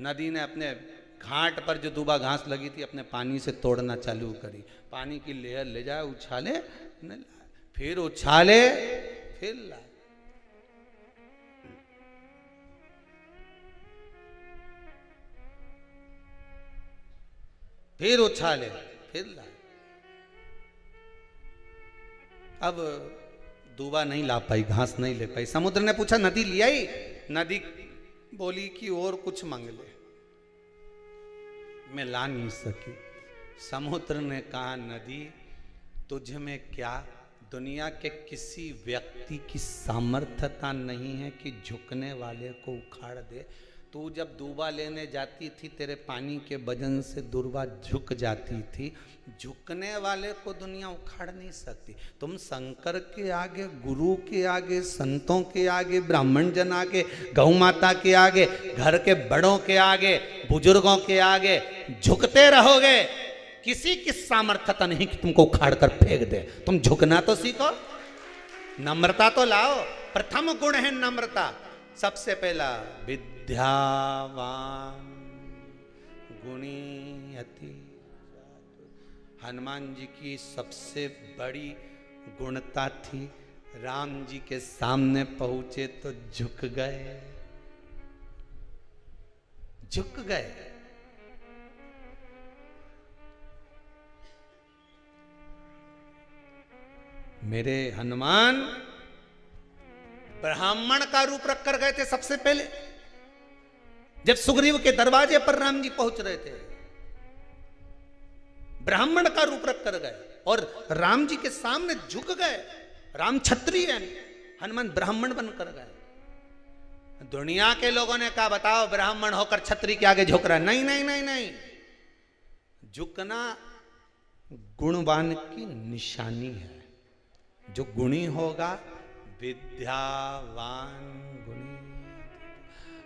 S1: नदी ने अपने घाट पर जो दूबा घास लगी थी अपने पानी से तोड़ना चालू करी। पानी की लेयर ले जाए, उछाले, फिर उछाले, फिर ला। फिर उछाले, फिर ला। अब दूबा नहीं ला पाई, घास नहीं ले पाई। समुद्र ने पूछा नदी ले आई? नदी बोली कि और कुछ मांग ले, मैं ला नहीं सकी। समुद्र ने कहा नदी तुझ में क्या दुनिया के किसी व्यक्ति की सामर्थ्यता नहीं है कि झुकने वाले को उखाड़ दे। तू जब दूबा लेने जाती थी तेरे पानी के वजन से दूबा झुक जाती थी, झुकने वाले को दुनिया उखाड़ नहीं सकती। तुम शंकर के आगे, गुरु के आगे, संतों के आगे, ब्राह्मण जन आगे, गौ माता के आगे, घर के बड़ों के आगे, बुजुर्गों के आगे झुकते रहोगे। किसी की सामर्थ्यता नहीं कि तुमको उखाड़ कर फेंक दे। तुम झुकना तो सीखो, नम्रता तो लाओ। प्रथम गुण है नम्रता। सबसे पहला विद्यावान गुणी अति हनुमान जी की सबसे बड़ी गुणता थी, राम जी के सामने पहुंचे तो झुक गए, झुक गए। मेरे हनुमान ब्राह्मण का रूप रख कर गए थे सबसे पहले। जब सुग्रीव के दरवाजे पर राम जी पहुंच रहे थे, ब्राह्मण का रूप रख कर गए और राम जी के सामने झुक गए। राम क्षत्रिय है, हनुमान ब्राह्मण बनकर गए। दुनिया के लोगों ने कहा बताओ ब्राह्मण होकर क्षत्रिय के आगे झुक रहा है? नहीं नहीं नहीं नहीं, झुकना गुणवान की निशानी है। जो गुणी होगा विद्यावान गुणी।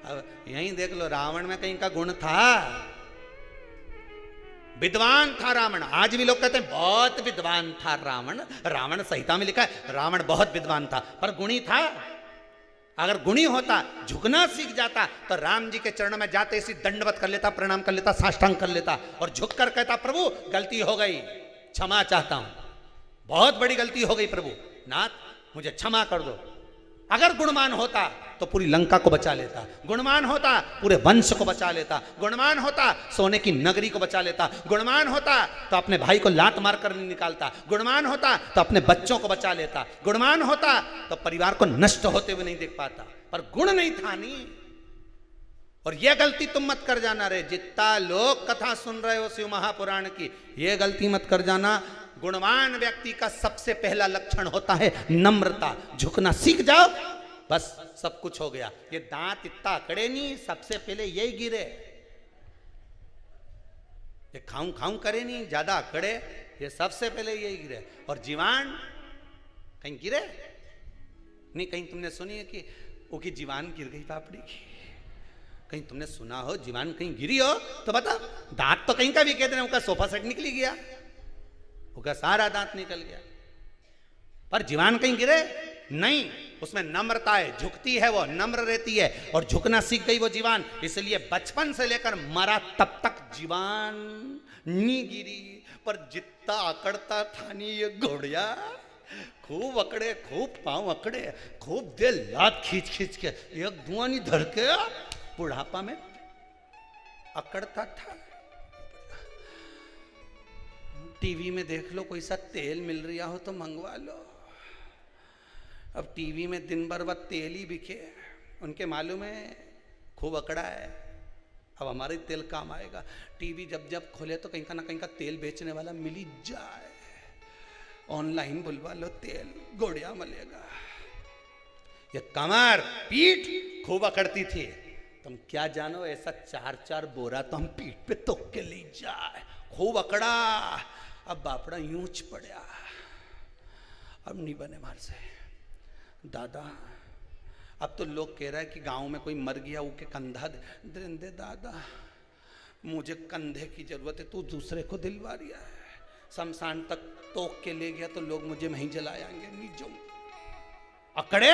S1: अब यहीं देख लो, रावण में कहीं का गुण था? विद्वान था रावण। आज भी लोग कहते हैं बहुत विद्वान था रावण। रावण संहिता में लिखा है रावण बहुत विद्वान था, पर गुणी था? अगर गुणी होता, झुकना सीख जाता, तो राम जी के चरणों में जाते इसी दंडवत कर लेता, प्रणाम कर लेता, साष्टांग कर लेता और झुक कर कहता प्रभु गलती हो गई, क्षमा चाहता हूं, बहुत बड़ी गलती हो गई प्रभु, नाथ मुझे क्षमा कर दो। अगर गुणवान होता तो पूरी लंका को बचा लेता, गुणवान होता पूरे वंश को बचा लेता, गुणवान होता सोने की नगरी को बचा लेता, गुणवान होता तो अपने भाई को लात मार कर नहीं निकालता, गुणवान होता तो अपने बच्चों को बचा लेता, गुणवान होता तो परिवार को नष्ट होते हुए नहीं देख पाता। पर गुण नहीं था नहीं। और यह गलती तुम मत कर जाना रे, जितना लोग कथा सुन रहे हो शिव महापुराण की, यह गलती मत कर जाना। गुणवान व्यक्ति का सबसे पहला लक्षण होता है नम्रता। झुकना सीख जाओ, बस सब कुछ हो गया। ये दांत इतना अकड़े नहीं, सबसे पहले यही गिरे। ये खाऊं खाऊं करे नहीं, ज्यादा अकड़े, ये सबसे पहले यही गिरे। और जीवान कहीं गिरे नहीं। कहीं तुमने सुनी है कि वो की जीवान गिर गई पापड़ी की? कहीं तुमने सुना हो जीवान कहीं गिरी हो तो बता। दांत तो कहीं का भी कहते हैं, उनका सोफा सेट निकली गया, उसका सारा दांत निकल गया, पर जीवान कहीं गिरे नहीं। उसमें नम्रता है, झुकती है, वो नम्र रहती है और झुकना सीख गई वो जीवान। इसलिए बचपन से लेकर मरा तब तक जीवान नहीं गिरी। पर जितना अकड़ता था नहीं ये घोड़िया, खूब अकड़े, खूब पांव अकड़े, खूब दे लात खींच खींच के, एक धुआं नहीं धर के बुढ़ापा में अकड़ता था। टीवी में देख लो, कोई सा तेल मिल रहा हो तो मंगवा लो। अब टीवी में दिन भर वह तेल ही बिके, उनके मालूम है खूब अकड़ा है, अब हमारे तेल काम आएगा। टीवी जब जब खोले तो कहीं का ना कहीं का तेल बेचने वाला मिल ही जाए, ऑनलाइन बुलवा लो तेल, गोड़िया मलेगा। ये कमर पीठ खूब अकड़ती थी, तुम क्या जानो, ऐसा 4-4 बोरा तो हम पीठ पे तोक के ले जाए, खूब अकड़ा। अब बापड़ा यूंच पड़ा, अब नहीं बने मार से दादा। अब तो लोग कह रहा है कि गांव में कोई मर गया, वो के कंधा दे दादा, मुझे कंधे की जरूरत है, तू दूसरे को दिलवा रिया है। शमशान तक तोक के ले गया तो लोग मुझे वहीं जलाएंगे, नहीं जो अकड़े।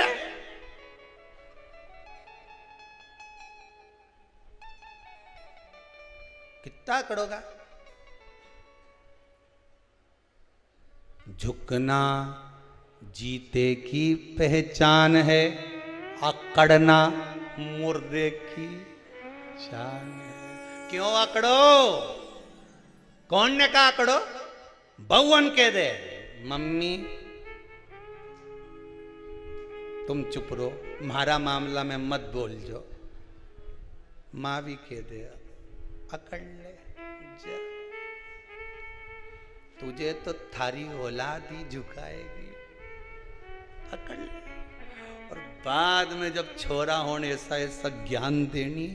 S1: कितना अकड़ोगा? झुकना जीते की पहचान है, अकड़ना मुर्दे की शान है। क्यों अकड़ो? कौन ने कहा अकड़ो? बहुवन कह दे मम्मी तुम चुप रहो, मारा मामला में मत बोल जो। माँ भी कह दे अकड़ ले जा, तुझे तो थारी औलाद ही झुकाएगी, अकड़ ले। और बाद में जब छोरा होने ऐसा ऐसा ज्ञान देनी,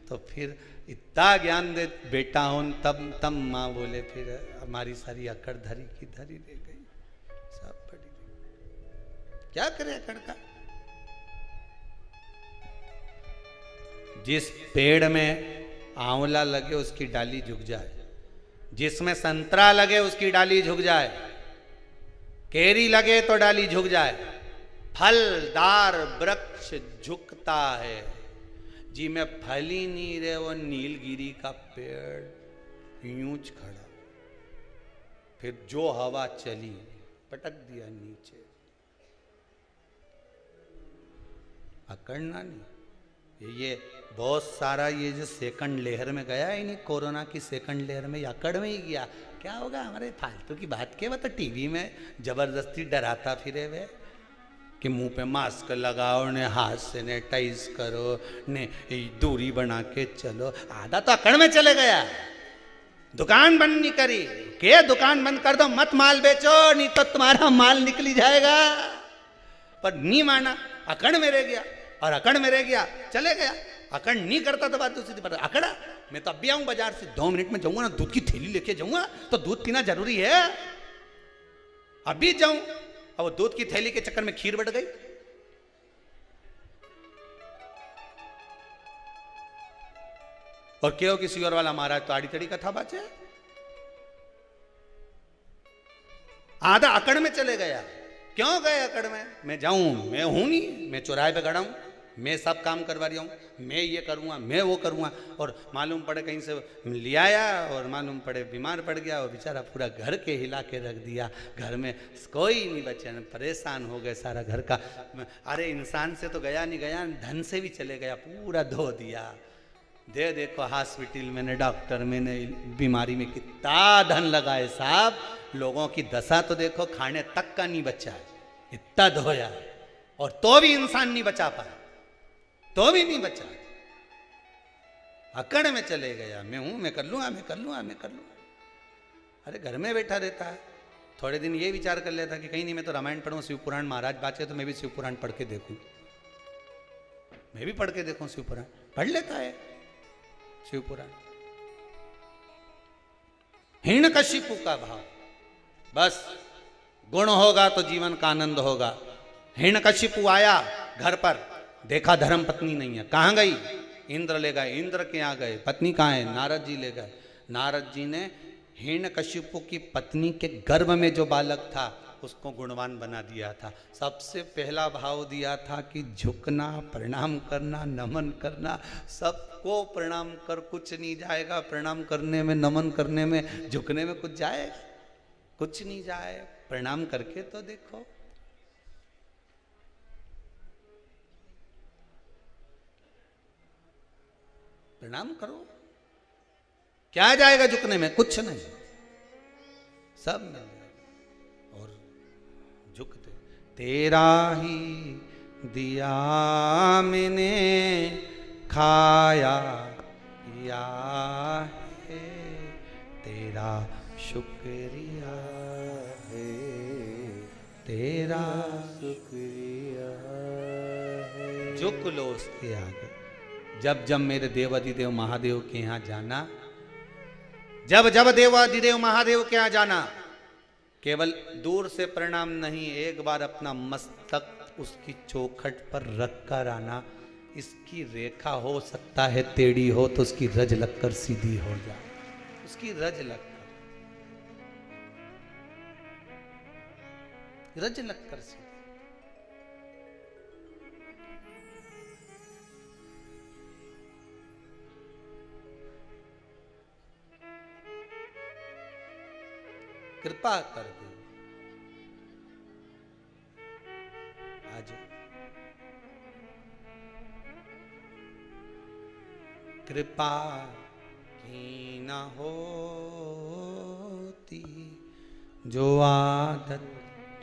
S1: तो फिर इतना ज्ञान दे बेटा होन, तब माँ बोले फिर हमारी सारी अकड़ धरी की धरी रह गई, सब पड़ी। क्या करे अकड़ का? जिस पेड़ में आंवला लगे उसकी डाली झुक जाए, जिसमें संतरा लगे उसकी डाली झुक जाए, केरी लगे तो डाली झुक जाए। फलदार वृक्ष झुकता है, जी में फल ही नहीं रहे, वो नीलगिरी का पेड़ यूं खड़ा। फिर जो हवा चली पटक दिया नीचे। अकड़ना नहीं। ये बहुत सारा ये जो सेकंड लेयर में गया ही नहीं, कोरोना की सेकंड लेयर में, अकड़ में ही गया। क्या होगा हमारे फालतू की बात के, वो तो टीवी में जबरदस्ती डराता फिरे हुए कि मुंह पे मास्क लगाओ ने, हाथ से सैनिटाइज करो ने, दूरी बना के चलो। आधा तो अकड़ में चले गया। दुकान बंद नहीं करी के, दुकान बंद कर दो, मत माल बेचो, नहीं तो तुम्हारा माल निकली जाएगा। पर नहीं माना, अकड़ में रह गया, और अकड़ में रह गया चले गया। अकड़ नहीं करता तो बात दूसरी पर अकड़ा। मैं तो अभी आऊं बाजार से, 2 मिनट में जाऊंगा ना, दूध की थैली लेके जाऊंगा, तो दूध पीना जरूरी है, अभी जाऊं। और वो दूध की थैली के चक्कर में खीर बढ़ गई। और क्यों किसी और वाला महाराज तो आड़ी तड़ी कथा बाचे। आधा अकड़ में चले गया। क्यों गए अकड़ में? मैं जाऊं, मैं हूं नहीं, मैं चौराहे पे खड़ा हूं, मैं सब काम करवा रहा हूँ, मैं ये करूँगा, मैं वो करूँगा। और मालूम पड़े कहीं से ले आया और मालूम पड़े बीमार पड़ गया, और बेचारा पूरा घर के हिला के रख दिया। घर में कोई नहीं बचे, परेशान हो गए सारा घर का। अरे इंसान से तो गया नहीं गया, धन से भी चले गया, पूरा धो दिया। देखो हॉस्पिटल मैंने, डॉक्टर मैंने, बीमारी में कितना धन लगाए साहब। लोगों की दशा तो देखो, खाने तक का नहीं बचा है, इतना धोया, और तो भी इंसान नहीं बचा पाया, तो भी नहीं बचा। अकड़ में चले गया। मैं हूं, मैं कर लूंगा, मैं कर लूंगा, मैं कर लूंगा। अरे घर में बैठा रहता है, थोड़े दिन ये विचार कर लेता कि कहीं नहीं, मैं तो रामायण पढ़ूं, शिव पुराण महाराज बाचे तो मैं भी शिव पुराण पढ़ के देखूं, मैं भी पढ़ के देखूं शिव पुराण। पढ़ लेता है शिव पुराण। हिरण्यकशिपु का भाव, बस गुण होगा तो जीवन का आनंद होगा। हिरण्यकशिपु आया घर पर, देखा धर्म पत्नी नहीं है, कहां गई? इंद्र ले गए। इंद्र के यहाँ गए, पत्नी कहाँ है? नारद जी ले गए। नारद जी ने हिरण्यकशिपु की पत्नी के गर्भ में जो बालक था उसको गुणवान बना दिया था। सबसे पहला भाव दिया था कि झुकना, प्रणाम करना, नमन करना। सबको प्रणाम कर, कुछ नहीं जाएगा प्रणाम करने में, नमन करने में, झुकने में कुछ जाएगा? कुछ नहीं जाए। प्रणाम करके तो देखो। प्रणाम करो, क्या जाएगा झुकने में? कुछ नहीं, सब मिल जाएगा। और झुकते, तेरा ही दिया मैंने खाया पिया है, तेरा शुक्रिया है, तेरा शुक्रिया है। झुक लो उसके आगे। जब जब मेरे देवाधिदेव महादेव के यहाँ जाना, जब जब देवाधिदेव महादेव के यहाँ जाना, केवल दूर से प्रणाम नहीं, एक बार अपना मस्तक उसकी चौखट पर रख कर आना। इसकी रेखा हो सकता है टेढ़ी हो, तो उसकी रज लगकर सीधी हो जाए, उसकी रज लगकर, रज लगकर सीधी। कृपा कर दे आज। कृपा की न होती जो आदत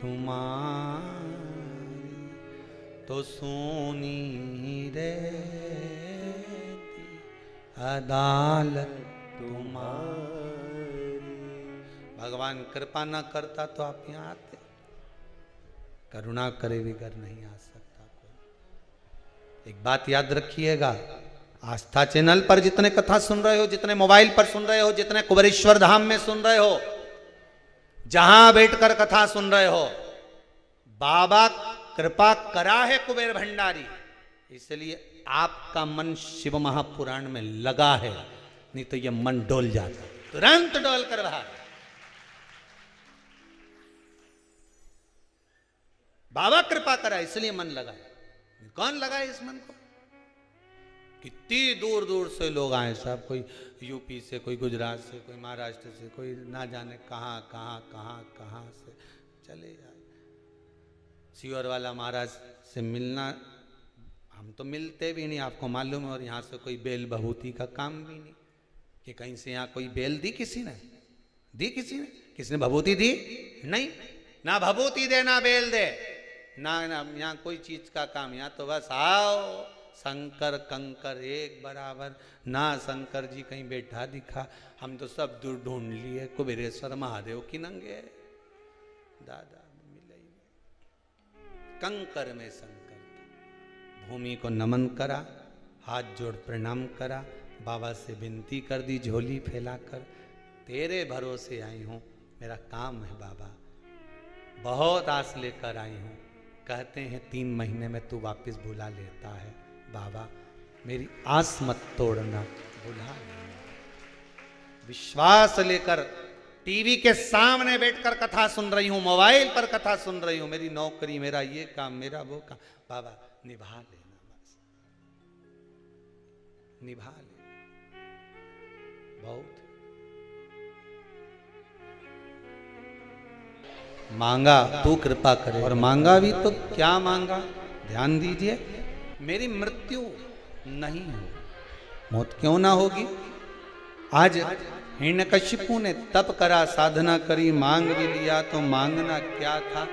S1: तुम्हारी, तो सोनी रहती अदालत तुम्हारी। भगवान कृपा ना करता तो आप यहाँ आते? करुणा करे बिगर नहीं आ सकता कोई। एक बात याद रखिएगा, आस्था चैनल पर जितने कथा सुन रहे हो, जितने मोबाइल पर सुन रहे हो, जितने कुबेरेश्वर धाम में सुन रहे हो, जहां बैठकर कथा सुन रहे हो, बाबा कृपा करा है कुबेर भंडारी, इसलिए आपका मन शिव महापुराण में लगा है। नहीं तो ये मन डोल जाता, तुरंत डोल कर बाहर। बाबा कृपा करा इसलिए मन लगा। कौन लगाए इस मन को? कितनी दूर दूर से लोग आए साहब, कोई यूपी से, कोई गुजरात से, कोई महाराष्ट्र से, कोई ना जाने कहाँ कहाँ कहाँ कहाँ से चले आए। सीवर वाला महाराज से मिलना, हम तो मिलते भी नहीं, आपको मालूम है, और यहाँ से कोई बेल बहूती का काम भी नहीं कि कहीं से यहाँ कोई बेल दी किसी ने, दी किसी ने, किसने भभूति दी? नहीं, ना भभूति दे ना बेल दे, ना यहाँ कोई चीज का काम। यहाँ तो बस आओ, शंकर कंकर एक बराबर, ना शंकर जी कहीं बैठा दिखा, हम तो सब दूर ढूंढ लिए, कुबेरेश्वर महादेव की नंगे दादा मिले ही नहीं। कंकर में शंकर, भूमि को नमन करा, हाथ जोड़ प्रणाम करा, बाबा से विनती कर दी झोली फैलाकर, तेरे भरोसे आई हूँ, मेरा काम है बाबा, बहुत आस लेकर आई हूँ। कहते हैं 3 महीने में तू वापस बुला लेता है, बाबा मेरी आस मत तोड़ना, बुला लेना। विश्वास लेकर टीवी के सामने बैठकर कथा सुन रही हूँ, मोबाइल पर कथा सुन रही हूँ, मेरी नौकरी, मेरा ये काम, मेरा वो काम, बाबा निभा लेना, बस निभा लेना। बहुत मांगा तू कृपा करे, और मांगा भी तो क्या मांगा, ध्यान दीजिए, मेरी मृत्यु नहीं हो, मौत क्यों ना होगी। आज हिरण्यकशिपु ने तप करा, साधना करी, मांग भी लिया, तो मांगना क्या था।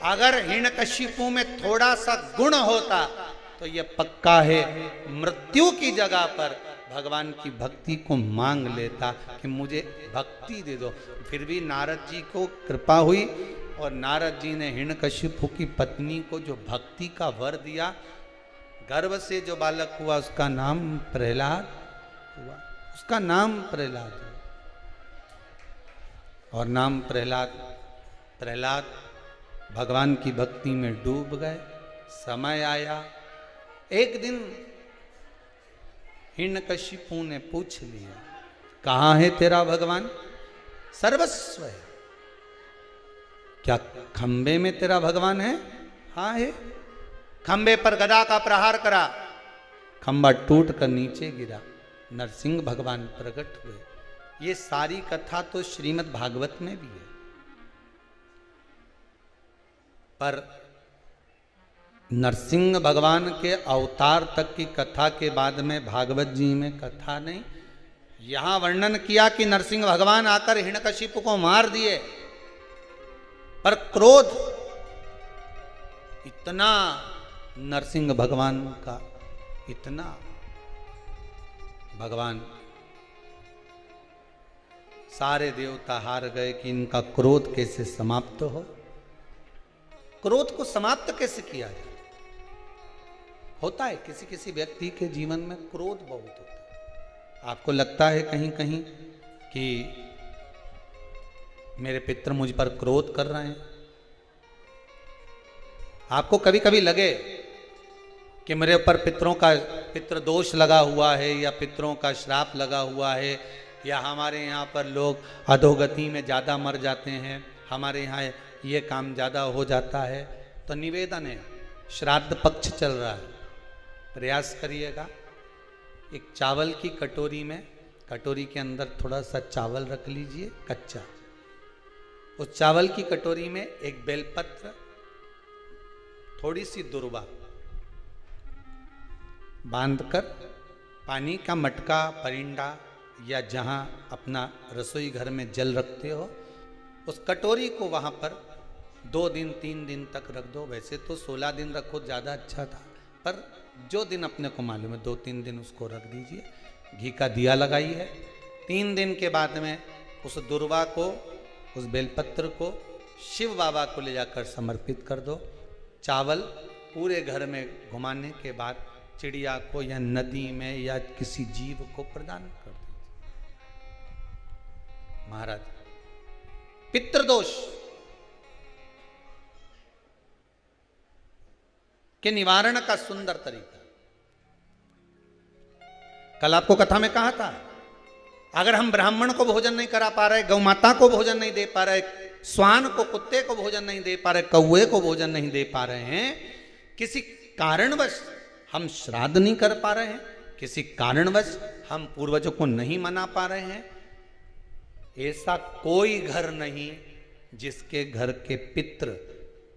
S1: अगर हिरण्यकशिपु में थोड़ा सा गुण होता तो ये पक्का है मृत्यु की जगह पर भगवान की भक्ति को मांग लेता कि मुझे भक्ति दे दो। फिर भी नारद जी को कृपा हुई, और नारद जी ने हिरण्यकशिपु की पत्नी को जो भक्ति का वर दिया, गर्भ से जो बालक हुआ उसका नाम प्रहलाद हुआ, उसका नाम प्रहलाद हुआ। और नाम प्रहलाद, प्रहलाद भगवान की भक्ति में डूब गए। समय आया, एक दिन हिरण्यकशिपु ने पूछ लिया, कहाँ है तेरा भगवान? सर्वस्व है। क्या खंबे में तेरा भगवान है? हाँ है। खंबे पर गदा का प्रहार करा, खंबा टूट कर नीचे गिरा, नरसिंह भगवान प्रकट हुए। ये सारी कथा तो श्रीमद् भागवत में भी है, पर नरसिंह भगवान के अवतार तक की कथा के बाद में भागवत जी में कथा नहीं। यहां वर्णन किया कि नरसिंह भगवान आकर हिरण्यकशिपु को मार दिए, पर क्रोध इतना नरसिंह भगवान का, इतना भगवान, सारे देवता हार गए कि इनका क्रोध कैसे समाप्त हो। क्रोध को समाप्त कैसे किया जाए? होता है किसी किसी व्यक्ति के जीवन में क्रोध बहुत होता है। आपको लगता है कहीं कहीं कि मेरे पितर मुझ पर क्रोध कर रहे हैं। आपको कभी कभी लगे कि मेरे ऊपर पितरों का पितृ दोष लगा हुआ है, या पितरों का श्राप लगा हुआ है, या हमारे यहाँ पर लोग अधोगति में ज़्यादा मर जाते हैं, हमारे यहाँ ये काम ज़्यादा हो जाता है। तो निवेदन है, श्राद्ध पक्ष चल रहा है, प्रयास करिएगा, एक चावल की कटोरी में, कटोरी के अंदर थोड़ा सा चावल रख लीजिए कच्चा, उस चावल की कटोरी में एक बेलपत्र, थोड़ी सी दुर्वा बांधकर, पानी का मटका, परिंडा, या जहां अपना रसोई घर में जल रखते हो, उस कटोरी को वहां पर 2 दिन 3 दिन तक रख दो। वैसे तो 16 दिन रखो ज़्यादा अच्छा था, पर जो दिन अपने को मालूम है 2-3 दिन उसको रख दीजिए। घी का दिया लगाइए। 3 दिन के बाद में उस दुर्वा को, उस बेलपत्र को शिव बाबा को ले जाकर समर्पित कर दो। चावल पूरे घर में घुमाने के बाद चिड़िया को, या नदी में, या किसी जीव को प्रदान कर दो। महाराज, पितृदोष के निवारण का सुंदर तरीका। कल आपको कथा में कहा था, अगर हम ब्राह्मण को भोजन नहीं करा पा रहे, गौ माता को भोजन नहीं दे पा रहे, स्वान को, कुत्ते को भोजन नहीं दे पा रहे, कौवे को भोजन नहीं दे पा रहे हैं, किसी कारणवश हम श्राद्ध नहीं कर पा रहे हैं, किसी कारणवश हम पूर्वजों को नहीं मना पा रहे हैं, ऐसा कोई घर नहीं जिसके घर के पितृ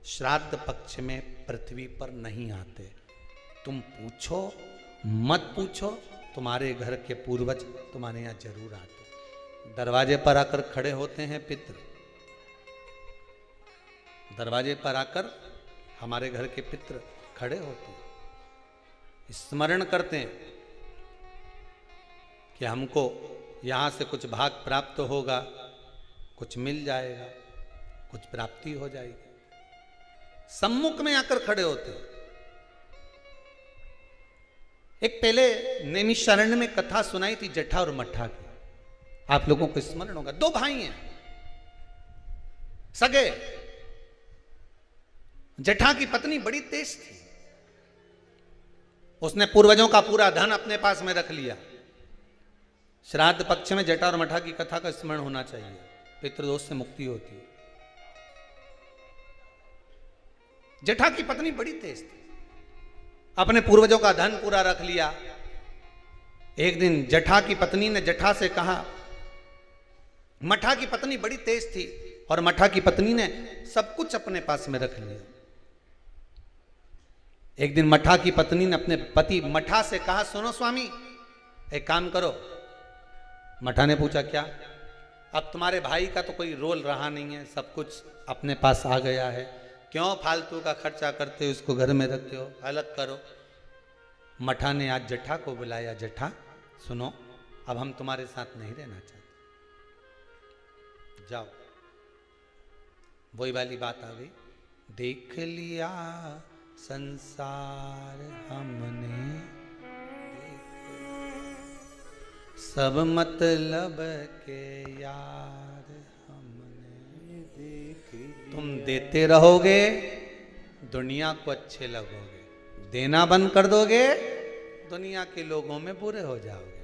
S1: श्राद्ध पक्ष में पृथ्वी पर नहीं आते। तुम पूछो मत पूछो, तुम्हारे घर के पूर्वज तुम्हारे यहां जरूर आते। दरवाजे पर आकर खड़े होते हैं पितृ, दरवाजे पर आकर हमारे घर के पितृ खड़े होते हैं, स्मरण करते हैं कि हमको यहां से कुछ भाग प्राप्त होगा, कुछ मिल जाएगा, कुछ प्राप्ति हो जाएगी। सम्मुख में आकर खड़े होते हैं। एक पहले नैमिषारण्य में कथा सुनाई थी जटा और मठा की, आप लोगों को स्मरण होगा। दो भाई हैं सगे। जटा की पत्नी बड़ी तेज थी, उसने पूर्वजों का पूरा धन अपने पास में रख लिया। श्राद्ध पक्ष में जटा और मठा की कथा का स्मरण होना चाहिए, पितृदोष से मुक्ति होती है। जटा की पत्नी बड़ी तेज थी, अपने पूर्वजों का धन पूरा रख लिया। एक दिन जटा की पत्नी ने जटा से कहा, मठा की पत्नी बड़ी तेज थी और मठा की पत्नी ने सब कुछ अपने पास में रख लिया। एक दिन मठा की पत्नी ने अपने पति मठा से कहा, सुनो स्वामी, एक काम करो। मठा ने पूछा, क्या? अब तुम्हारे भाई का तो कोई रोल रहा नहीं है, सब कुछ अपने पास आ गया है, क्यों फालतू का खर्चा करते हो, उसको घर में रखते हो, अलग करो। मठा ने आज जटा को बुलाया, जटा सुनो, अब हम तुम्हारे साथ नहीं रहना चाहते, जाओ। वही वाली बात आ गई, देख लिया संसार हमने, सब मतलब के यार हमने देख लिया। तुम देते रहोगे, दुनिया को अच्छे लगोगे, देना बंद कर दोगे, दुनिया के लोगों में बुरे हो जाओगे।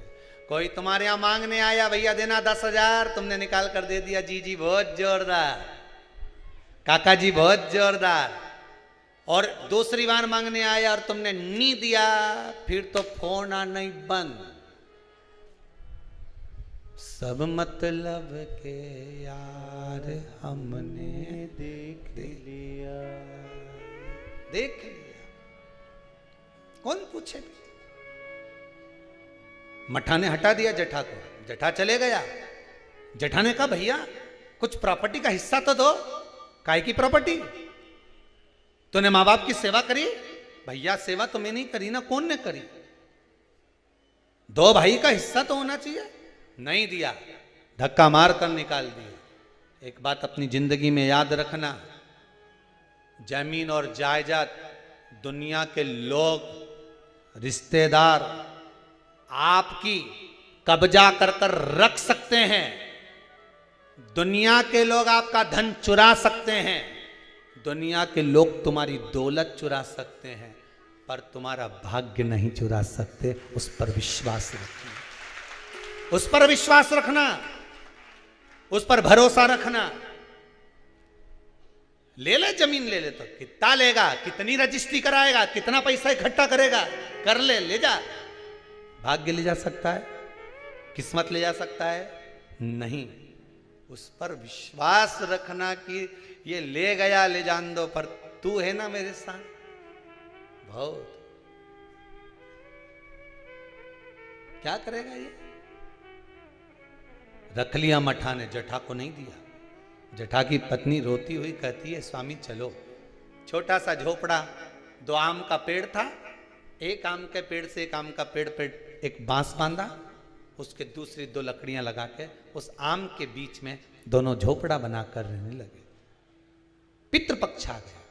S1: कोई तुम्हारे यहां मांगने आया, भैया देना 10,000, तुमने निकाल कर दे दिया, जी जी बहुत जोरदार, काका जी बहुत जोरदार। और दूसरी बार मांगने आया और तुमने नहीं दिया, फिर तो फोन आना ही बंद। सब मतलब के यार हमने देख लिया, देख लिया, कौन पूछे। मठा ने हटा दिया जटा को, जटा चले गया। जटा ने कहा, भैया कुछ प्रॉपर्टी का हिस्सा तो दो। काय की प्रॉपर्टी? तूने माँ बाप की सेवा करी? भैया सेवा तो मैंने नहीं करी ना, कौन ने करी? दो भाई का हिस्सा तो होना चाहिए। नहीं दिया, धक्का मार कर निकाल दिया। एक बात अपनी जिंदगी में याद रखना, जमीन और जायदाद दुनिया के लोग, रिश्तेदार आपकी कब्जा कर कर रख सकते हैं, दुनिया के लोग आपका धन चुरा सकते हैं, दुनिया के लोग तुम्हारी दौलत चुरा सकते हैं, पर तुम्हारा भाग्य नहीं चुरा सकते। उस पर विश्वास रखना, उस पर विश्वास रखना, उस पर भरोसा रखना। ले ले जमीन, ले ले तो कितना लेगा, कितनी रजिस्ट्री कराएगा, कितना पैसा इकट्ठा करेगा, कर ले, ले जा। भाग्य ले जा सकता है, किस्मत ले जा सकता है? नहीं। उस पर विश्वास रखना कि ये ले गया, ले जान दो, पर तू है ना मेरे साथ। बहुत क्या करेगा ये? रख लिया मठा ने, जटा को नहीं दिया। जटा की पत्नी रोती हुई कहती है, स्वामी चलो। छोटा सा झोपड़ा, 2 आम का पेड़ था, एक आम के पेड़ से एक आम का पेड़ पे एक बांस बांधा, उसके दूसरी 2 लकड़ियां लगा के उस आम के बीच में दोनों झोपड़ा बनाकर रहने लगे। पितृपक्ष आ गया,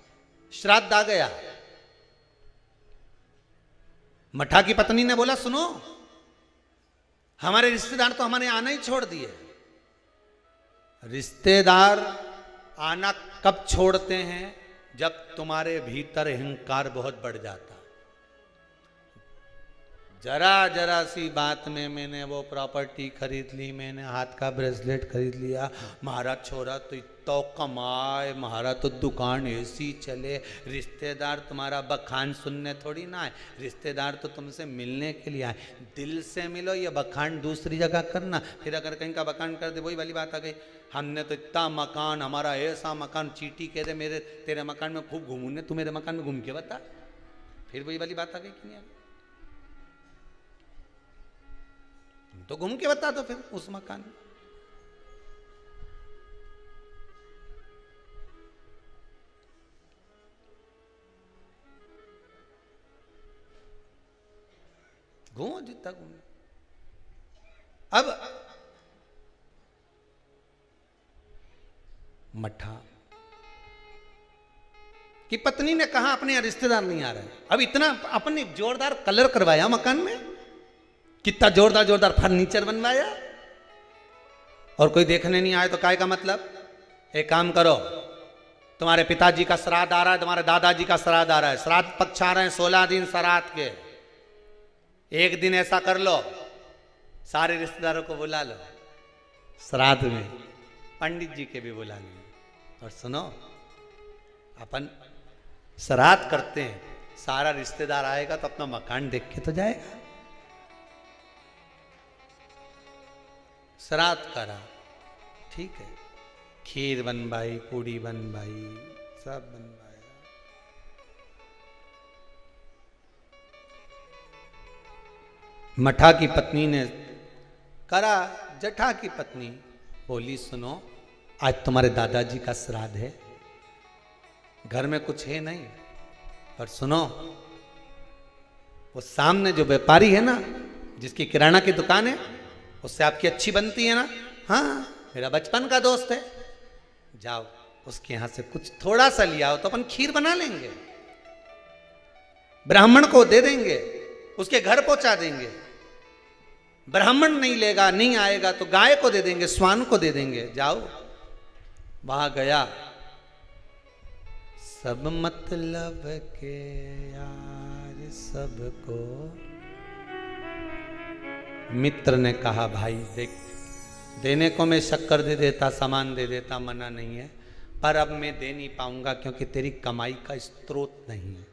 S1: श्राद्ध आ गया। मठा की पत्नी ने बोला, सुनो, हमारे रिश्तेदार तो हमारे आना ही छोड़ दिए। रिश्तेदार आना कब छोड़ते हैं? जब तुम्हारे भीतर अहंकार बहुत बढ़ जाता। जरा जरा सी बात में मैंने वो प्रॉपर्टी खरीद ली, मैंने हाथ का ब्रेसलेट खरीद लिया, महाराज छोरा तो तो कमाए, हमारा तो दुकान ऐसी चले। रिश्तेदार तुम्हारा बखान सुनने थोड़ी ना आए, रिश्तेदार तो तुमसे मिलने के लिए आए। दिल से मिलो, ये बखान दूसरी जगह करना। फिर अगर कहीं का बखान कर दे, वही वाली बात आ गई, हमने तो इतना मकान, हमारा ऐसा मकान, चीटी कह दे मेरे तेरे मकान में खूब घूमूंगे, तू मेरे मकान में घूम के बता। फिर वही वाली बात आ गई कि नहीं? तुम तो घूम के बता दो फिर उस मकान में। घूमो जितना घूमो। अब मठा की पत्नी ने कहा अपने यहाँ रिश्तेदार नहीं आ रहे। अब इतना अपने जोरदार कलर करवाया मकान में, कितना जोरदार जोरदार फर्नीचर बनवाया, और कोई देखने नहीं आए तो काय का मतलब? एक काम करो, तुम्हारे पिताजी का श्राद्ध आ रहा है, तुम्हारे दादाजी का श्राद्ध आ रहा है, श्राद्ध पक्ष आ रहे हैं 16 दिन श्राद्ध के। एक दिन ऐसा कर लो, सारे रिश्तेदारों को बुला लो श्राद्ध में, पंडित जी के भी बुला लो। और सुनो, अपन श्राद्ध करते हैं, सारा रिश्तेदार आएगा तो अपना मकान देख के तो जाएगा। श्राद्ध करा, ठीक है, खीर बनवाई, पूड़ी बनवाई, सब बनवाया। मठा की पत्नी ने करा, जठा की पत्नी बोली सुनो, आज तुम्हारे दादाजी का श्राद्ध है, घर में कुछ है नहीं, पर सुनो, वो सामने जो व्यापारी है ना, जिसकी किराना की दुकान है, उससे आपकी अच्छी बनती है ना, हाँ मेरा बचपन का दोस्त है, जाओ उसके यहां से कुछ थोड़ा सा लिया हो तो अपन खीर बना लेंगे, ब्राह्मण को दे देंगे, उसके घर पहुंचा देंगे। ब्राह्मण नहीं लेगा, नहीं आएगा तो गाय को दे देंगे, स्वान को दे देंगे। जाओ, वहां गया, सब मतलब के यार सबको। मित्र ने कहा भाई देख, देने को मैं शक्कर दे देता, सामान दे देता, मना नहीं है, पर अब मैं दे नहीं पाऊंगा क्योंकि तेरी कमाई का स्रोत नहीं है।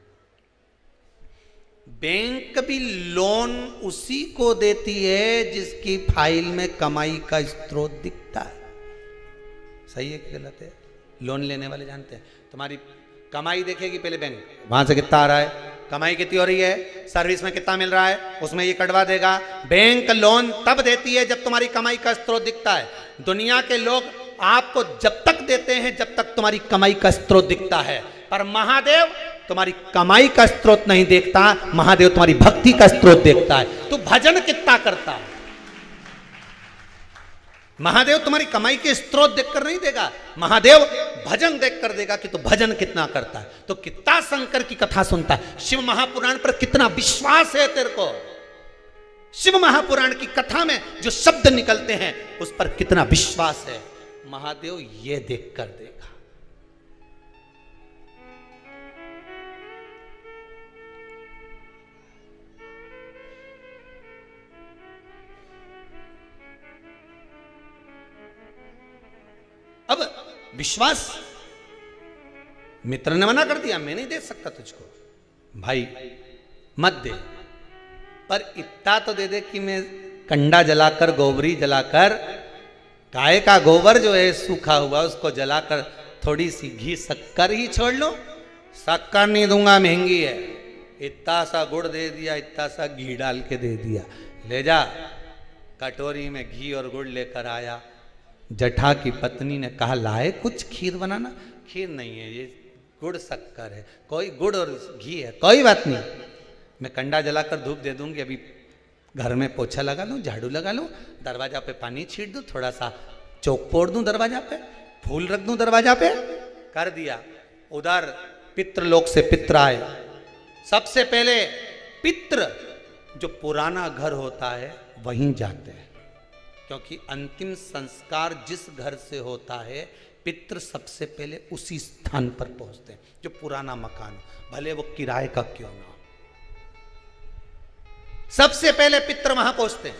S1: बैंक भी लोन उसी को देती है जिसकी फाइल में कमाई का स्रोत दिखता है। सही है कि गलत है? लोन लेने वाले जानते हैं, तुम्हारी कमाई देखेगी पहले बैंक, वहां से कितना आ रहा है, कमाई कितनी हो रही है, सर्विस में कितना मिल रहा है, उसमें ये कटवा देगा। बैंक लोन तब देती है जब तुम्हारी कमाई का स्रोत दिखता है। दुनिया के लोग आपको जब तक देते हैं जब तक तुम्हारी कमाई का स्रोत दिखता है, पर महादेव तुम्हारी कमाई का स्रोत नहीं देखता, महादेव तुम्हारी भक्ति का स्रोत देखता है। तू भजन कितना करता है, महादेव तुम्हारी कमाई के स्रोत देखकर नहीं देगा, महादेव भजन देखकर देगा कि तू भजन कितना करता है, तो कितना शंकर की कथा सुनता है, शिव महापुराण पर कितना विश्वास है तेरे को, शिव महापुराण की कथा में जो शब्द निकलते हैं उस पर कितना विश्वास है, महादेव ये देखकर देगा। अब विश्वास, मित्र ने मना कर दिया, मैं नहीं दे सकता तुझको, भाई मत दे, पर इतना तो दे दे कि मैं कंडा जलाकर, गोबरी जलाकर, गाय का गोबर जो है सूखा हुआ उसको जलाकर थोड़ी सी घी शक्कर ही छोड़ लो। शक्कर नहीं दूंगा, महंगी है, इतना सा गुड़ दे दिया, इतना सा घी डाल के दे दिया, ले जा। कटोरी में घी और गुड़ लेकर आया। जठा की पत्नी ने कहा लाए कुछ खीर बनाना, खीर नहीं है, ये गुड़ शक्कर है, कोई गुड़ और घी है, कोई बात नहीं, मैं कंडा जलाकर धूप दे दूंगी, अभी घर में पोछा लगा लूँ, झाड़ू लगा लूँ, दरवाजा पे पानी छीट दूँ, थोड़ा सा चौक पोड़ दूँ, दरवाजा पे फूल रख दूँ, दरवाजा पे कर दिया। उधर पितृलोक से पित्र आए। सबसे पहले पित्र जो पुराना घर होता है वहीं जाते हैं, क्योंकि अंतिम संस्कार जिस घर से होता है पितृ सबसे पहले उसी स्थान पर पहुंचते हैं, जो पुराना मकान, भले वो किराए का क्यों ना हो, सबसे पहले पितृ वहां पहुंचते हैं।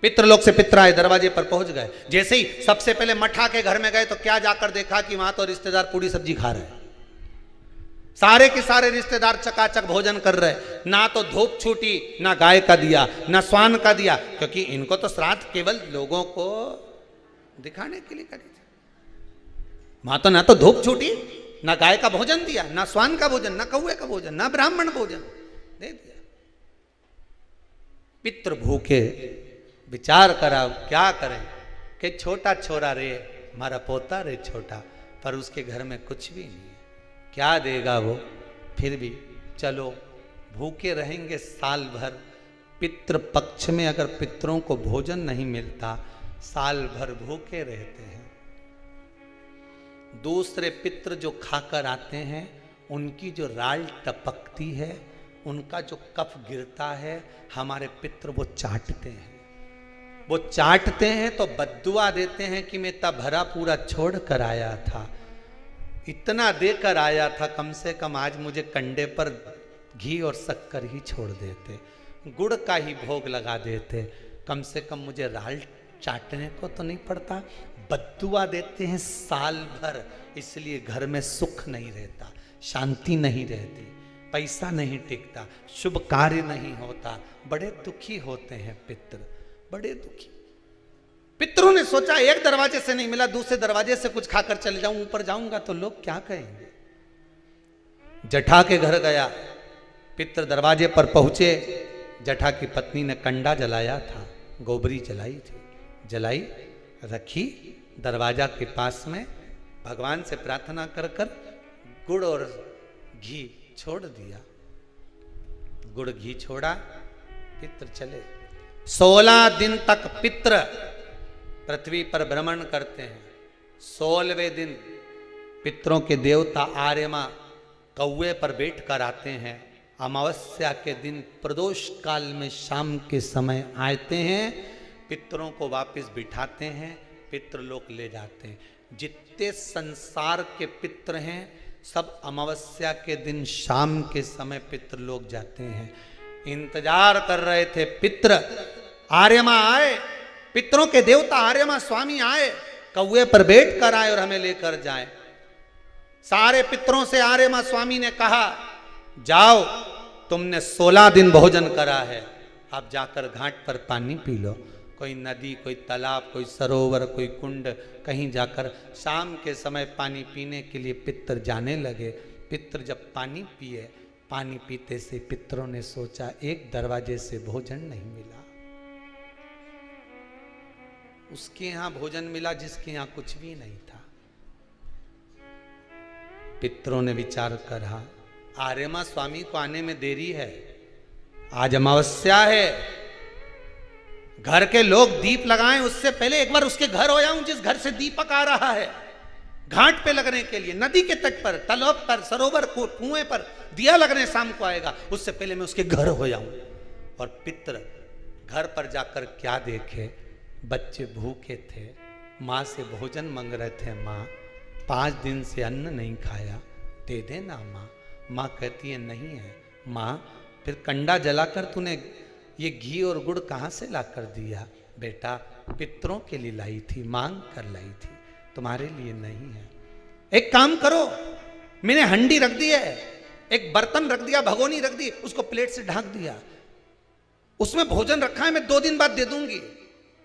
S1: पितृलोक से पितर आए, दरवाजे पर पहुंच गए। जैसे ही सबसे पहले मठा के घर में गए तो क्या जाकर देखा कि वहां तो रिश्तेदार पूरी सब्जी खा रहे हैं। सारे के सारे रिश्तेदार चकाचक भोजन कर रहे, ना तो धूप छूटी, ना गाय का दिया, ना स्वान का दिया, क्योंकि इनको तो श्राद्ध केवल लोगों को दिखाने के लिए करी थी। वहां तो ना तो धूप छूटी, ना गाय का भोजन दिया, ना स्वान का भोजन, ना कौवे का भोजन, ना ब्राह्मण भोजन दे दिया। पितृ भूखे, विचार करा क्या करें कि छोटा छोरा रे, हमारा पोता रे छोटा, पर उसके घर में कुछ भी नहीं है, क्या देगा वो। फिर भी चलो भूखे रहेंगे साल भर। पितृ पक्ष में अगर पितरों को भोजन नहीं मिलता, साल भर भूखे रहते हैं। दूसरे पितृ जो खाकर आते हैं, उनकी जो राल टपकती है, उनका जो कफ गिरता है, हमारे पितृ वो चाटते हैं। वो चाटते हैं तो बद्दुआ देते हैं कि मैं तब भरा पूरा छोड़ कर आया था, इतना देकर आया था, कम से कम आज मुझे कंडे पर घी और शक्कर ही छोड़ देते, गुड़ का ही भोग लगा देते, कम से कम मुझे राल चाटने को तो नहीं पड़ता। बद्दुआ देते हैं साल भर, इसलिए घर में सुख नहीं रहता, शांति नहीं रहती, पैसा नहीं टिकता, शुभ कार्य नहीं होता, बड़े दुखी होते हैं पितृ, बड़े दुखी। पितरों ने सोचा एक दरवाजे से नहीं मिला, दूसरे दरवाजे से कुछ खाकर चले जाऊं, ऊपर जाऊंगा तो लोग क्या कहेंगे। जठा के घर गया, पितर दरवाजे पर पहुंचे, जठा की पत्नी ने कंडा जलाया था, गोबरी जलाई थी, जलाई रखी दरवाजा के पास में, भगवान से प्रार्थना कर कर गुड़ और घी छोड़ दिया, गुड़ घी छोड़ा, पितर चले। 16 दिन तक पितर पृथ्वी पर भ्रमण करते हैं। 16वें दिन पितरों के देवता आर्यमा कौवे पर बैठ कर आते हैं। अमावस्या के दिन प्रदोष काल में शाम के समय आते हैं, पितरों को वापस बिठाते हैं, पितृलोक ले जाते हैं। जितने संसार के पितर हैं सब अमावस्या के दिन शाम के समय पितृलोक जाते हैं। इंतजार कर रहे थे पितर, आर्यमा आए, पितरों के देवता आर्यमा स्वामी आए, कौवे पर बैठ कर आए और हमें लेकर जाए। सारे पितरों से आर्यमा स्वामी ने कहा, जाओ तुमने 16 दिन भोजन करा है, अब जाकर घाट पर पानी पी लो। कोई नदी, कोई तालाब, कोई सरोवर, कोई कुंड, कहीं जाकर शाम के समय पानी पीने के लिए पितर जाने लगे। पितर जब पानी पिए, पानी पीते से पितरों ने सोचा एक दरवाजे से भोजन नहीं मिला, उसके यहां भोजन मिला जिसके यहां कुछ भी नहीं था। पितरों ने विचार करा, आर्यमा स्वामी को आने में देरी है, आज अमावस्या है, घर के लोग दीप लगाएं उससे पहले एक बार उसके घर हो आऊं जिस घर से दीपक आ रहा है, घाट पे लगने के लिए, नदी के तट पर, तालाब पर, सरोवर, कुएं पर दिया लगने शाम को आएगा, उससे पहले मैं उसके घर हो जाऊं। और पितर घर पर जाकर क्या देखे, बच्चे भूखे थे, माँ से भोजन मांग रहे थे, माँ 5 दिन से अन्न नहीं खाया, दे देना माँ। माँ कहती है नहीं है। माँ फिर कंडा जलाकर तूने ये घी और गुड़ कहाँ से ला कर दिया? बेटा पितरों के लिए लाई थी, मांग कर लाई थी, तुम्हारे लिए नहीं है। एक काम करो, मैंने हंडी रख दी है, एक बर्तन रख दिया, भगोनी रख दी, उसको प्लेट से ढक दिया, उसमें भोजन रखा है, मैं 2 दिन बाद दे दूंगी।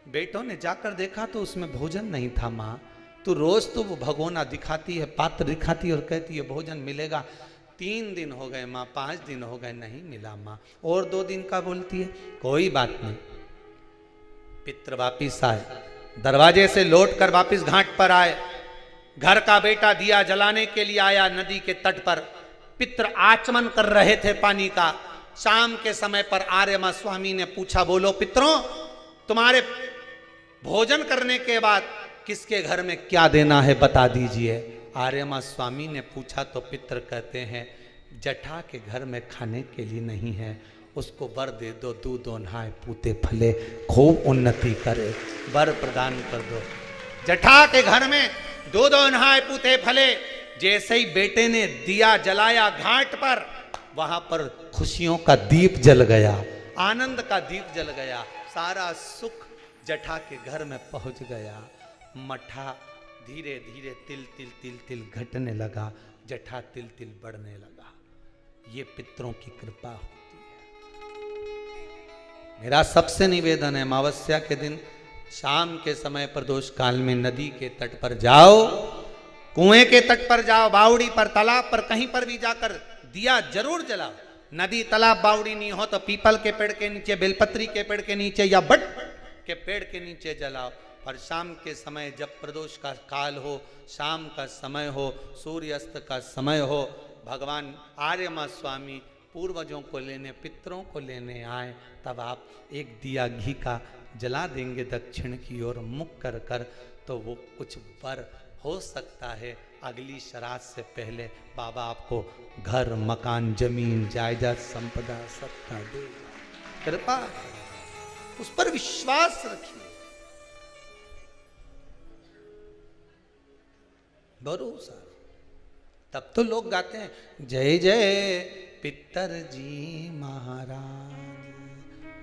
S1: बेटों ने जाकर देखा तो उसमें भोजन नहीं था। माँ तो रोज तो वो भगोना दिखाती है, पात्र दिखाती है और कहती है भोजन मिलेगा। 3 दिन हो गए माँ, 5 दिन हो गए, नहीं मिला माँ, और 2 दिन का बोलती है। कोई बात नहीं। पितर वापिस आए, दरवाजे से लौट कर वापिस घाट पर आए। घर का बेटा दिया जलाने के लिए आया नदी के तट पर। पितर आचमन कर रहे थे पानी का। शाम के समय पर आर्यमा स्वामी ने पूछा, बोलो पितरों, तुम्हारे भोजन करने के बाद किसके घर में क्या देना है बता दीजिए। आर्यमा स्वामी ने पूछा तो पितर कहते हैं, जठा के घर में खाने के लिए नहीं है, उसको वर दे दो, दूध नहाए पूते फले, खूब उन्नति करे, वर प्रदान कर दो। जठा के घर में दूध नहाए पूते फले। जैसे ही बेटे ने दिया जलाया घाट पर, वहां पर खुशियों का दीप जल गया, आनंद का दीप जल गया, सारा सुख जटा के घर में पहुंच गया। मठा धीरे धीरे तिल तिल तिल तिल घटने लगा, जटा तिल तिल बढ़ने लगा। ये पितरों की कृपा होती है। मेरा सबसे निवेदन है, अमावस्या के दिन शाम के समय प्रदोष काल में नदी के तट पर जाओ, कुएं के तट पर जाओ, बावड़ी पर, तालाब पर, कहीं पर भी जाकर दिया जरूर जलाओ। नदी तालाब बावड़ी नहीं हो तो पीपल के पेड़ के नीचे, बेलपत्री के पेड़ के नीचे या बट के पेड़ के नीचे जलाओ। और शाम के समय जब प्रदोष का काल हो, शाम का समय हो, सूर्यास्त का समय हो, भगवान आर्यमा स्वामी पूर्वजों को लेने, पितरों को लेने आए, तब आप एक दिया घी का जला देंगे दक्षिण की ओर मुख कर कर, तो वो कुछ वर हो सकता है। अगली श्राद्ध से पहले बाबा आपको घर, मकान, जमीन, जायदाद, संपदा सत्ता दे। कृपा, उस पर विश्वास रखिए, भरोसा। तब तो लोग गाते हैं, जय जय पितर जी महाराज,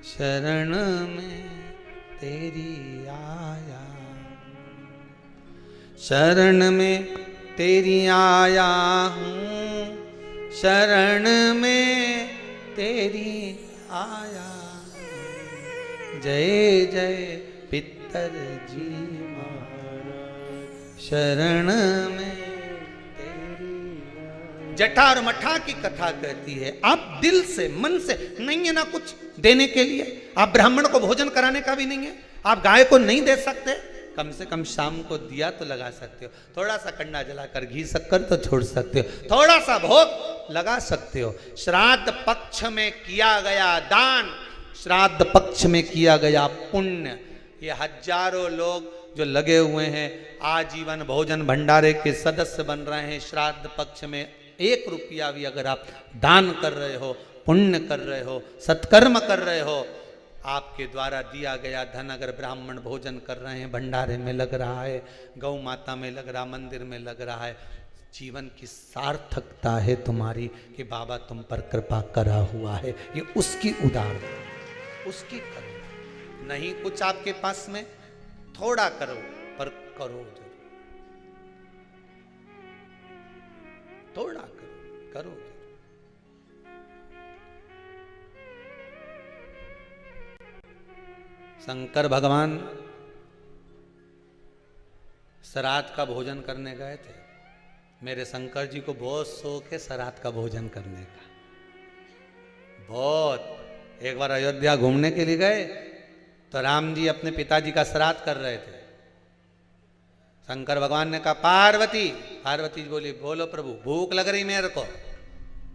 S1: शरण में तेरी आया, शरण में तेरी आया हूँ, शरण में तेरी आया, जय जय पितर जी महाराज, शरण में तेरी आया। जटा और मठा की कथा कहती है, आप दिल से, मन से, नहीं है ना कुछ देने के लिए, आप ब्राह्मण को भोजन कराने का भी नहीं है, आप गाय को नहीं दे सकते, कम से कम शाम को दिया तो लगा सकते हो, थोड़ा सा कंडा जलाकर घी शक्कर तो छोड़ सकते हो, थोड़ा सा भोग लगा सकते हो। श्राद्ध पक्ष में किया गया दान, श्राद्ध पक्ष में किया गया पुण्य, ये हजारों लोग जो लगे हुए हैं आजीवन भोजन भंडारे के सदस्य बन रहे हैं, श्राद्ध पक्ष में 1 रुपया भी अगर आप दान कर रहे हो, पुण्य कर रहे हो, सत्कर्म कर रहे हो, आपके द्वारा दिया गया धन अगर ब्राह्मण भोजन कर रहे हैं, भंडारे में लग रहा है, गौ माता में लग रहा, मंदिर में लग रहा है, जीवन की सार्थकता है तुम्हारी कि बाबा तुम पर कृपा करा हुआ है। ये उसकी उदारता, उसकी करो। नहीं कुछ आपके पास में, थोड़ा करो पर करो जरूर, थोड़ा करो, करो। शंकर भगवान श्राद्ध का भोजन करने गए थे। मेरे शंकर जी को बहुत शौक है श्राद्ध का भोजन करने का, बहुत। एक बार अयोध्या घूमने के लिए गए तो राम जी अपने पिताजी का श्राद्ध कर रहे थे। शंकर भगवान ने कहा, पार्वती, पार्वती जी बोली, बोलो प्रभु, भूख लग रही मेरे को।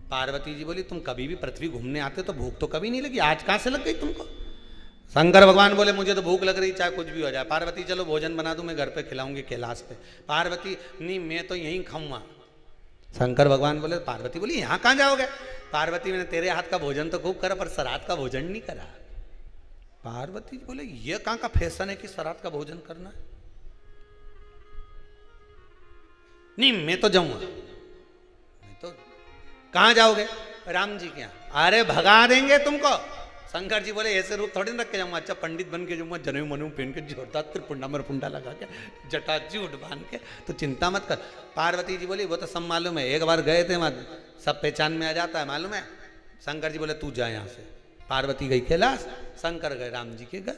S1: पार्वती जी बोली, तुम कभी भी पृथ्वी घूमने आते तो भूख तो कभी नहीं लगी, आज कहां से लग गई तुमको? शंकर भगवान बोले, मुझे तो भूख लग रही, चाहे कुछ भी हो जाए। पार्वती, चलो भोजन बना दूं, मैं घर पे खिलाऊंगी कैलाश पे। पार्वती, नहीं मैं तो यहीं खाऊंगा। शंकर भगवान बोले, पार्वती बोली, यहाँ कहाँ जाओगे? पार्वती, मैंने तेरे हाथ का भोजन तो खूब करा पर श्राद्ध का भोजन नहीं करा। पार्वती बोले, ये कहाँ का फैशन है कि श्राद्ध का भोजन करना है? नहीं मैं तो जाऊंगा। मैं तो, कहाँ जाओगे? राम जी के यहाँ। अरे भगा देंगे तुमको। शंकर जी बोले, ऐसे रूप थोड़ी रख के जाऊंगा, अच्छा पंडित बन के जाऊंगा, जनेऊ मनू पहन के, जोरदार त्रिपुंडा मरपुंडा लगा के, जटाजूट बांध के, तो चिंता मत कर। पार्वती जी बोली, वो तो सब मालूम है, एक बार गए थे वहां, सब पहचान में आ जाता है, मालूम है। शंकर जी बोले, तू जा यहाँ से। पार्वती गई कैलाश, शंकर गए राम जी के घर।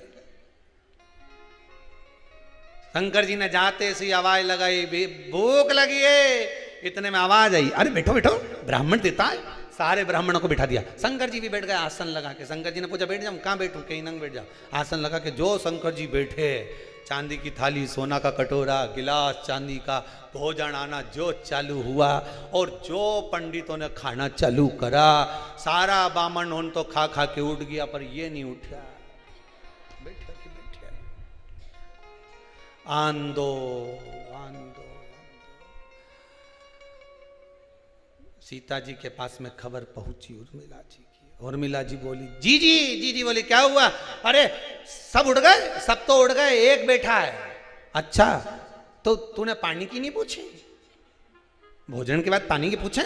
S1: शंकर जी ने जाते से आवाज लगाई, भूख लगी है। इतने में आवाज आई, अरे बैठो बैठो, ब्राह्मण देता है। सारे ब्राह्मणों को बिठा दिया। शंकर जी भी बैठ गए आसन लगा के। शंकर जी ने पूछा, बैठ जाऊं? कहाँ बैठूं? कहीं नंग बैठ जाओ। आसन लगा के जो शंकर जी बैठे, चांदी की थाली, सोना का कटोरा, गिलास चांदी का, भोजन आना जो चालू हुआ और जो पंडितों ने खाना चालू करा, सारा बामन उन तो खा खा के उठ गया, पर ये नहीं उठा, बैठा के बैठा। आंदो आंदो। सीता जी के पास में खबर पहुंची उर्मिला जी की। उर्मिला जी बोली, जी बोली, क्या हुआ? अरे सब उड़ गए, सब तो उड़ गए, एक बैठा है। अच्छा, तो तूने पानी की नहीं पूछी? भोजन के बाद पानी की पूछे?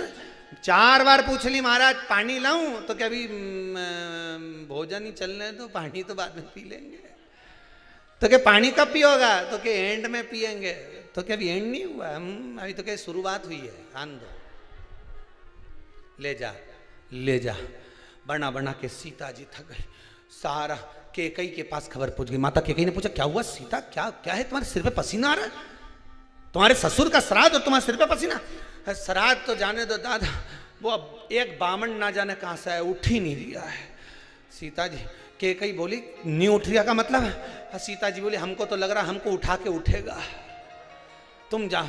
S1: 4 बार पूछ ली महाराज, पानी लाऊं? तो क्या अभी भोजन ही चलने दो, पानी तो बाद में पी लेंगे। तो क्या पानी कब पियोगा? तो क्या एंड में पिएंगे। तो क्या अभी एंड नहीं हुआ, हम अभी तो क्या शुरुआत हुई है। आन दो, ले जा ले जा। बना बना के सीता जी थक गई। सारा केकई के पास खबर पहुंच गई। माता केकई ने पूछा, क्या हुआ सीता, क्या क्या है, तुम्हारे सिर पे पसीना आ रहा है? तुम्हारे ससुर का श्राद्ध और तुम्हारे सिर पे पसीना? श्राद्ध तो जाने दो दादा, वो अब एक बामन ना जाने कहां से है, उठ ही नहीं रिया है। सीता जी केकई बोली, नहीं उठ रिया का मतलब? सीता जी बोली, हमको तो लग रहा हमको उठा के उठेगा, तुम जाओ।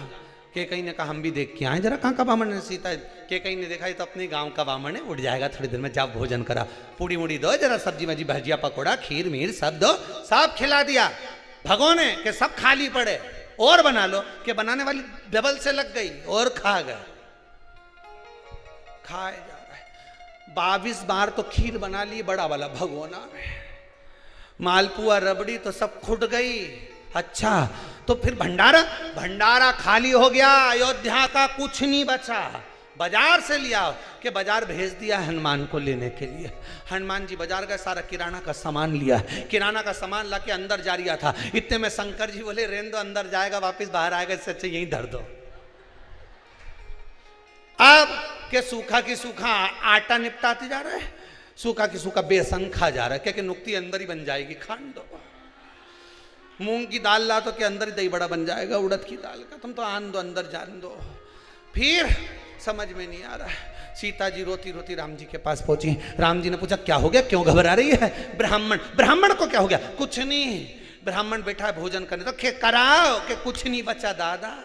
S1: केकई ने कहा, हम भी देख के आए जरा कहाँ का बामन है। सीता केकई ने देखा, ये तो अपने गांव का बामन है, उठ जाएगा थोड़ी देर में, जाओ भोजन करा, पूड़ी मुड़ी दो, जरा सब्जी वजी भजिया पकौड़ा खीर मीर सब दो। सब खिला दिया भगोने के, सब खाली पड़े, और बना लो। कि बनाने वाली डबल से लग गई और खा गए। खाए जा रहे 22 बार तो खीर बना ली बड़ा वाला भगोना में, मालपुआ रबड़ी तो सब खुट गई। अच्छा तो फिर भंडारा, भंडारा खाली हो गया, अयोध्या का कुछ नहीं बचा। बाजार से लिया कि बाजार भेज दिया हनुमान को लेने के लिए। हनुमान जी बाजार गए, सारा किराना का सामान लिया। किराना का सामान लाके अंदर जा रिया था, इतने में शंकर जी बोले, रेन दो, अंदर जाएगा वापस बाहर आएगा, इससे अच्छा यहीं धर दो। अब के सूखा की सूखा आटा निपटाते जा रहा है, सूखा की सूखा बेसन खा जा रहा है, क्या नुक्ति अंदर ही बन जाएगी, खान दो। मूंग की दाल ला तो के अंदर ही दही बड़ा बन जाएगा, उड़द की दाल का, तुम तो आन दो, अंदर जान दो। फिर समझ में नहीं आ रहा है। सीता जी रोती रोती राम जी के पास पहुंची। राम जी ने पूछा, क्या हो गया, क्यों घबरा रही है? ब्राह्मण, ब्राह्मण को क्या हो गया? कुछ नहीं, ब्राह्मण बैठा है भोजन करने, तो कराओ। कि कुछ नहीं बचा दादा,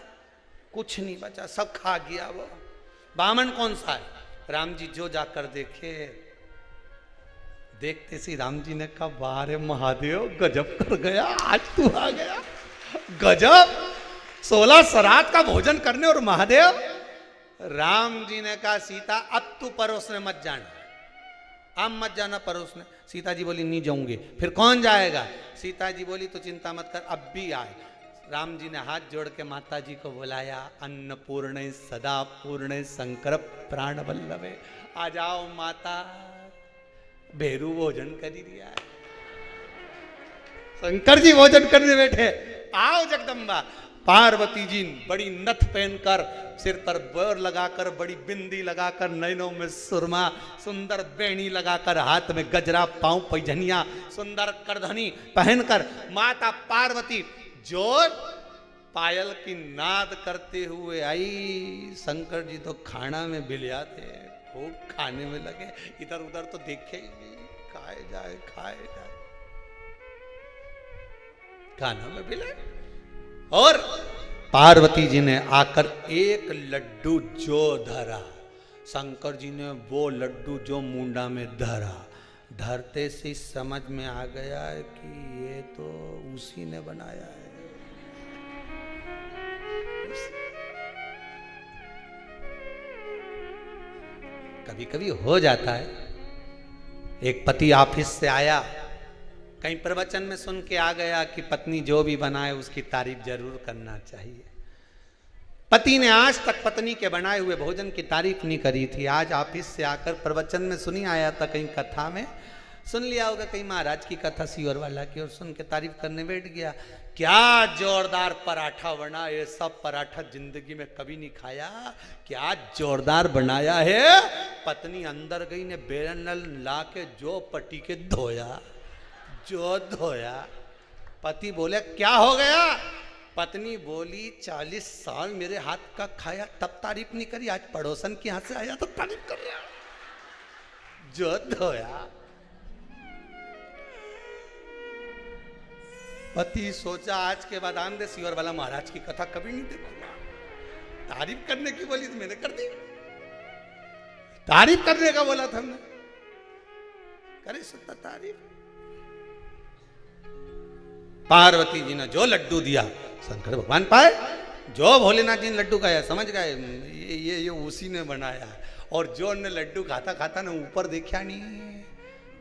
S1: कुछ नहीं बचा, सब खा गया वो। बामन कौन सा है? राम जी जो जाकर देखे, देखते सी राम जी ने कहा, वाह महादेव, गजब कर गया, आज तू आ गया, गजब, 16 श्राद्ध का भोजन करने और महादेव। राम जी ने कहा, सीता अब तू परोसने मत जाना, अब मत जाना परोसने। सीता जी बोली, नहीं जाऊंगी। फिर कौन जाएगा? सीता जी बोली, तो चिंता मत कर, अब भी आए। राम जी ने हाथ जोड़ के माता जी को बुलाया, अन्नपूर्ण सदा पूर्ण शंकर प्राण वल्लभे, आ जाओ माता, भेरू भोजन कर ही दिया है। शंकर जी भोजन करने बैठे, आओ जगदम्बा। पार्वती जी बड़ी नथ पहनकर, सिर पर बोर लगाकर, बड़ी बिंदी लगाकर, नैनों में सुरमा, सुंदर बेणी लगाकर, हाथ में गजरा, पांव पैजनिया, सुंदर करधनी पहनकर माता पार्वती जोर पायल की नाद करते हुए आई। शंकर जी तो खाना में बिलिया थे, खूब खाने में लगे, इधर उधर तो देखे ही नहीं, खाए जाए खाए जाए, खाना में बिले। और पार्वती जी ने आकर एक लड्डू जो धरा, शंकर जी ने वो लड्डू जो मुंडा में धरा, धरते से समझ में आ गया कि ये तो उसी ने बनाया है। कभी कभी हो जाता है, एक पति ऑफिस से आया, कहीं प्रवचन में सुन के आ गया कि पत्नी जो भी बनाए उसकी तारीफ जरूर करना चाहिए। पति ने आज तक पत्नी के बनाए हुए भोजन की तारीफ नहीं करी थी, आज ऑफिस से आकर प्रवचन में सुनी आया था, कहीं कथा में सुन लिया होगा, कहीं महाराज की कथा सीवर वाला की, और सुन के तारीफ करने बैठ गया। क्या जोरदार पराठा बना, ये सब पराठा जिंदगी में कभी नहीं खाया, क्या जोरदार बनाया है। पत्नी अंदर गई ने बेलन ला के जो पटी के धोया, जो धोया। पति बोले, क्या हो गया? पत्नी बोली, 40 साल मेरे हाथ का खाया तब तारीफ नहीं करी, आज पड़ोसन के हाथ से आया तो तारीफ कर रहा, जो धोया। पति सोचा, आज के बाद आंदे सीवर वाला महाराज की कथा कभी नहीं देखूंगा। तारीफ करने की बोली तो मैंने कर दी, तारीफ करने का बोला था हमने, करे सकता तारीफ। पार्वती जी ने जो लड्डू दिया शंकर भगवान पाए, जो भोलेनाथ जी ने लड्डू खाया समझ गए ये उसी ने बनाया। और जो ने लड्डू खाता खाता ने ऊपर देखा नहीं,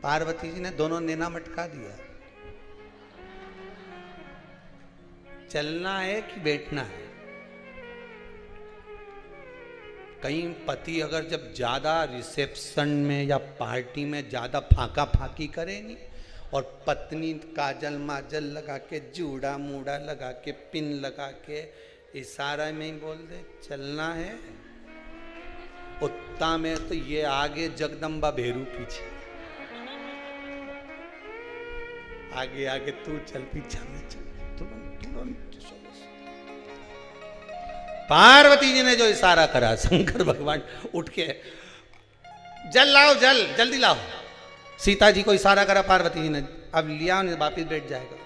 S1: पार्वती जी ने दोनों नेना मटका दिया। चलना है कि बैठना है? कहीं पति अगर जब ज्यादा रिसेप्शन में या पार्टी में ज्यादा फाका फाकी करे नहीं, और पत्नी काजल माजल लगा के जूड़ा मूड़ा लगा के पिन लगा के इशारा में ही बोल दे चलना है। उत्ता में तो ये आगे जगदम्बा भेरू पीछे, आगे आगे तू चल पीछे में चल। पार्वती जी ने जो इशारा करा, शंकर भगवान उठ के जल लाओ, जल जल्दी लाओ। सीता जी को इशारा करा पार्वती जी ने, अब लिया नहीं वापिस बैठ जाएगा।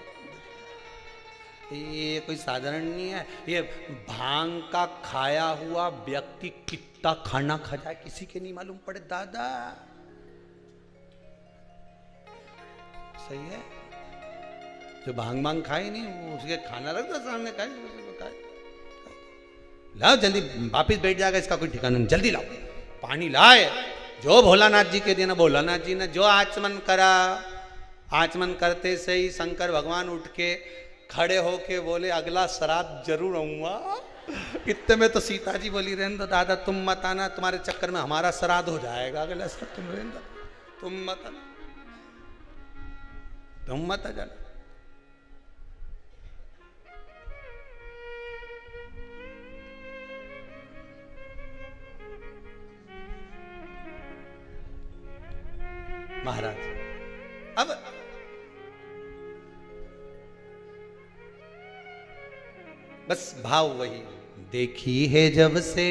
S1: ये कोई साधारण नहीं है, ये भांग का खाया हुआ व्यक्ति कितना खाना खा जाए किसी के नहीं मालूम पड़े दादा। सही है, जो भांग भांग खाए नहीं वो उसके खाना रख दो सामने, खाए लाओ जल्दी वापिस बैठ जाएगा, इसका कोई ठिकाना नहीं। जल्दी लाओ पानी लाए। जो भोलानाथ जी के देना, भोलानाथ जी ने जो आचमन करा, आचमन करते से ही शंकर भगवान उठ के खड़े होके बोले अगला श्राद्ध जरूर आऊंगा। इतने में तो सीता जी बोली रहने दो दादा, तुम मत आना, तुम्हारे चक्कर में हमारा श्राद्ध हो जाएगा अगला श्राद्ध, तुम रहने दो, तुम मत आना, तुम मत आ जाना। महाराज अब बस भाव वही, देखी है जब से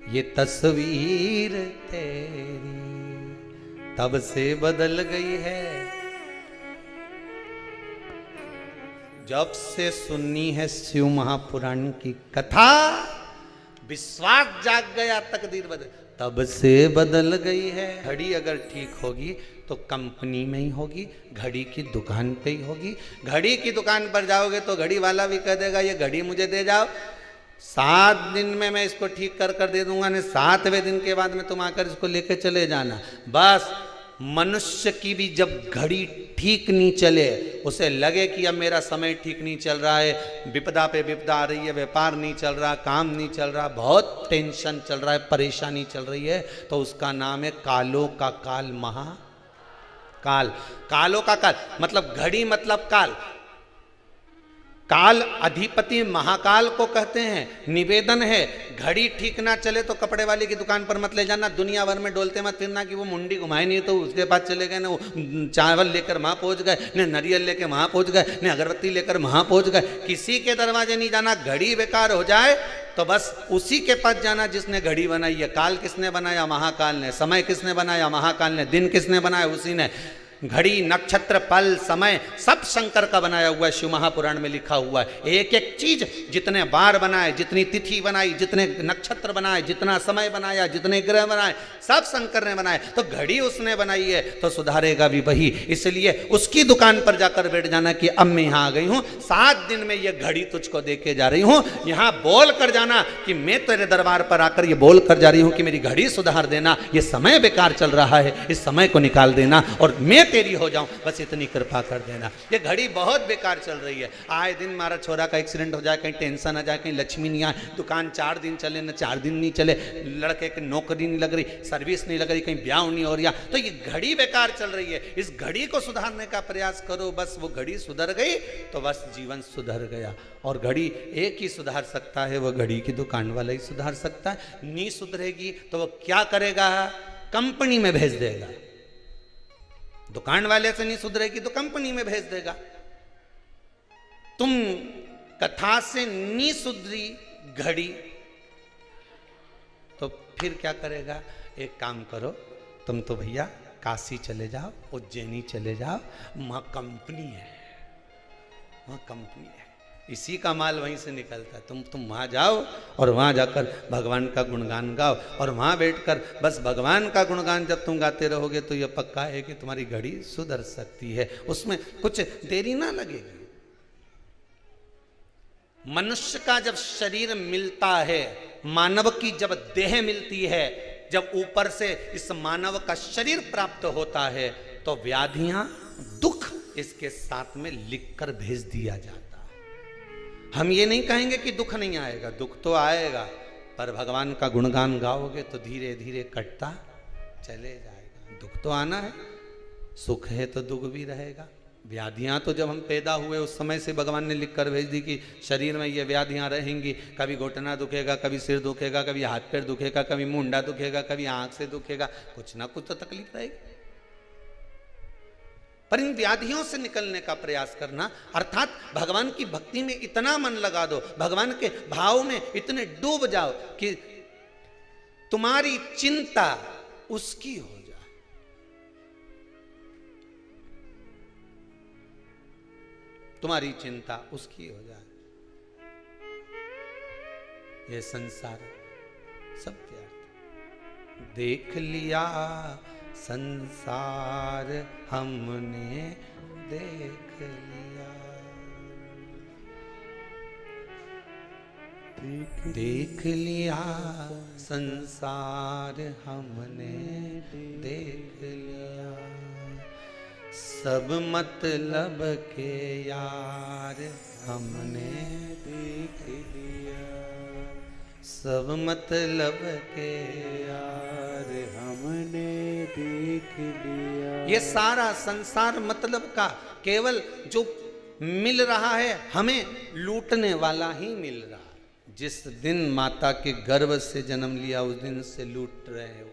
S1: ये तस्वीर तेरी, तब से बदल गई है। जब से सुननी है शिव महापुराण की कथा, विश्वास जाग गया, तकदीर बदल, तब से बदल गई है। घड़ी अगर ठीक होगी तो कंपनी में ही होगी, घड़ी की दुकान पे ही होगी। घड़ी की दुकान पर जाओगे तो घड़ी वाला भी कह देगा ये घड़ी मुझे दे जाओ, 7 दिन में मैं इसको ठीक कर कर दे दूंगा, नहीं 7वें दिन के बाद में तुम आकर इसको लेके चले जाना। बस मनुष्य की भी जब घड़ी ठीक नहीं चले, उसे लगे कि अब मेरा समय ठीक नहीं चल रहा है, विपदा पे विपदा आ रही है, व्यापार नहीं चल रहा, काम नहीं चल रहा, बहुत टेंशन चल रहा है, परेशानी चल रही है, तो उसका नाम है कालों का काल, महाकाल। कालों का काल मतलब घड़ी मतलब काल, काल अधिपति महाकाल को कहते हैं। निवेदन है घड़ी ठीक ना चले तो कपड़े वाले की दुकान पर मत ले जाना, दुनिया भर में डोलते मत फिरना कि वो मुंडी घुमाए नहीं तो उसके पास चले गए ना, वो चावल लेकर वहां पहुंच गए, न नारियल लेकर वहां पहुंच गए, न अगरबत्ती लेकर वहां पहुंच गए। किसी के दरवाजे नहीं जाना। घड़ी बेकार हो जाए तो बस उसी के पास जाना जिसने घड़ी बनाई है। काल किसने बनाया? महाकाल ने। समय किसने बनाया? महाकाल ने। दिन किसने बनाया? उसी ने। घड़ी, नक्षत्र, पल, समय सब शंकर का बनाया हुआ है, शिव महापुराण में लिखा हुआ है। एक एक चीज जितने बार बनाए, जितनी तिथि बनाई, जितने नक्षत्र बनाए, जितना समय बनाया, जितने ग्रह बनाए, सब शंकर ने बनाए। तो घड़ी उसने बनाई है तो सुधारेगा भी वही। इसलिए उसकी दुकान पर जाकर बैठ जाना कि अब मैं यहाँ आ गई हूँ, 7 दिन में ये घड़ी तुझको देके जा रही हूँ। यहाँ बोल कर जाना कि मैं तेरे दरबार पर आकर ये बोल कर जा रही हूँ कि मेरी घड़ी सुधार देना, ये समय बेकार चल रहा है, इस समय को निकाल देना और मैं तेरी हो जाऊं, बस इतनी कृपा कर देना। ये घड़ी बहुत बेकार चल रही है। आए दिन हमारा छोरा का एक्सीडेंट हो जाए, कहीं टेंशन आ जाए, कहीं लक्ष्मी नहीं आए, दुकान 4 दिन चले न 4 दिन नहीं चले, लड़के की नौकरी नहीं लग रही, सर्विस नहीं लग रही, कहीं ब्याह नहीं हो रहा, तो ये घड़ी बेकार चल रही है। इस घड़ी को सुधारने का प्रयास करो। बस वो घड़ी सुधर गई तो बस जीवन सुधर गया। और घड़ी एक ही सुधार सकता है, वो घड़ी की दुकान वाला ही सुधार सकता है। नहीं सुधरेगी तो वो क्या करेगा? कंपनी में भेज देगा। दुकान वाले से नहीं सुधरेगी तो कंपनी में भेज देगा। तुम कथा से नहीं सुधरी घड़ी तो फिर क्या करेगा? एक काम करो, तुम तो भैया काशी चले जाओ, उज्जैनी चले जाओ, वहां कंपनी है, वहां कंपनी है, इसी का माल वहीं से निकलता है। तुम वहाँ जाओ और वहाँ जाकर भगवान का गुणगान गाओ और वहाँ बैठकर बस भगवान का गुणगान जब तुम गाते रहोगे तो यह पक्का है कि तुम्हारी घड़ी सुधर सकती है। उसमें कुछ देरी ना लगेगी। मनुष्य का जब शरीर मिलता है, मानव की जब देह मिलती है, जब ऊपर से इस मानव का शरीर प्राप्त होता है तो व्याधियां, दुख इसके साथ में लिखकर भेज दिया जाता। हम ये नहीं कहेंगे कि दुख नहीं आएगा, दुख तो आएगा, पर भगवान का गुणगान गाओगे तो धीरे धीरे कटता चले जाएगा। दुख तो आना है, सुख है तो दुख भी रहेगा। व्याधियां तो जब हम पैदा हुए उस समय से भगवान ने लिख कर भेज दी कि शरीर में ये व्याधियां रहेंगी। कभी घुटना दुखेगा, कभी सिर दुखेगा, कभी हाथ पैर दुखेगा, कभी मुंडा दुखेगा, कभी आंख से दुखेगा, कुछ ना कुछ तो तकलीफ रहेगी। पर इन व्याधियों से निकलने का प्रयास करना, अर्थात भगवान की भक्ति में इतना मन लगा दो, भगवान के भाव में इतने डूब जाओ कि तुम्हारी चिंता उसकी हो जाए। तुम्हारी चिंता उसकी हो जाए। ये संसार सब व्यर्थ। देख लिया संसार हमने देख लिया, देख लिया संसार हमने देख लिया। सब मतलब के यार हमने देख लिया, सब मतलब के यार हमने देख लिया। ये सारा संसार मतलब का केवल जो मिल रहा है हमें लूटने वाला ही मिल रहा है। जिस दिन माता के गर्भ से जन्म लिया उस दिन से लूट रहे हो,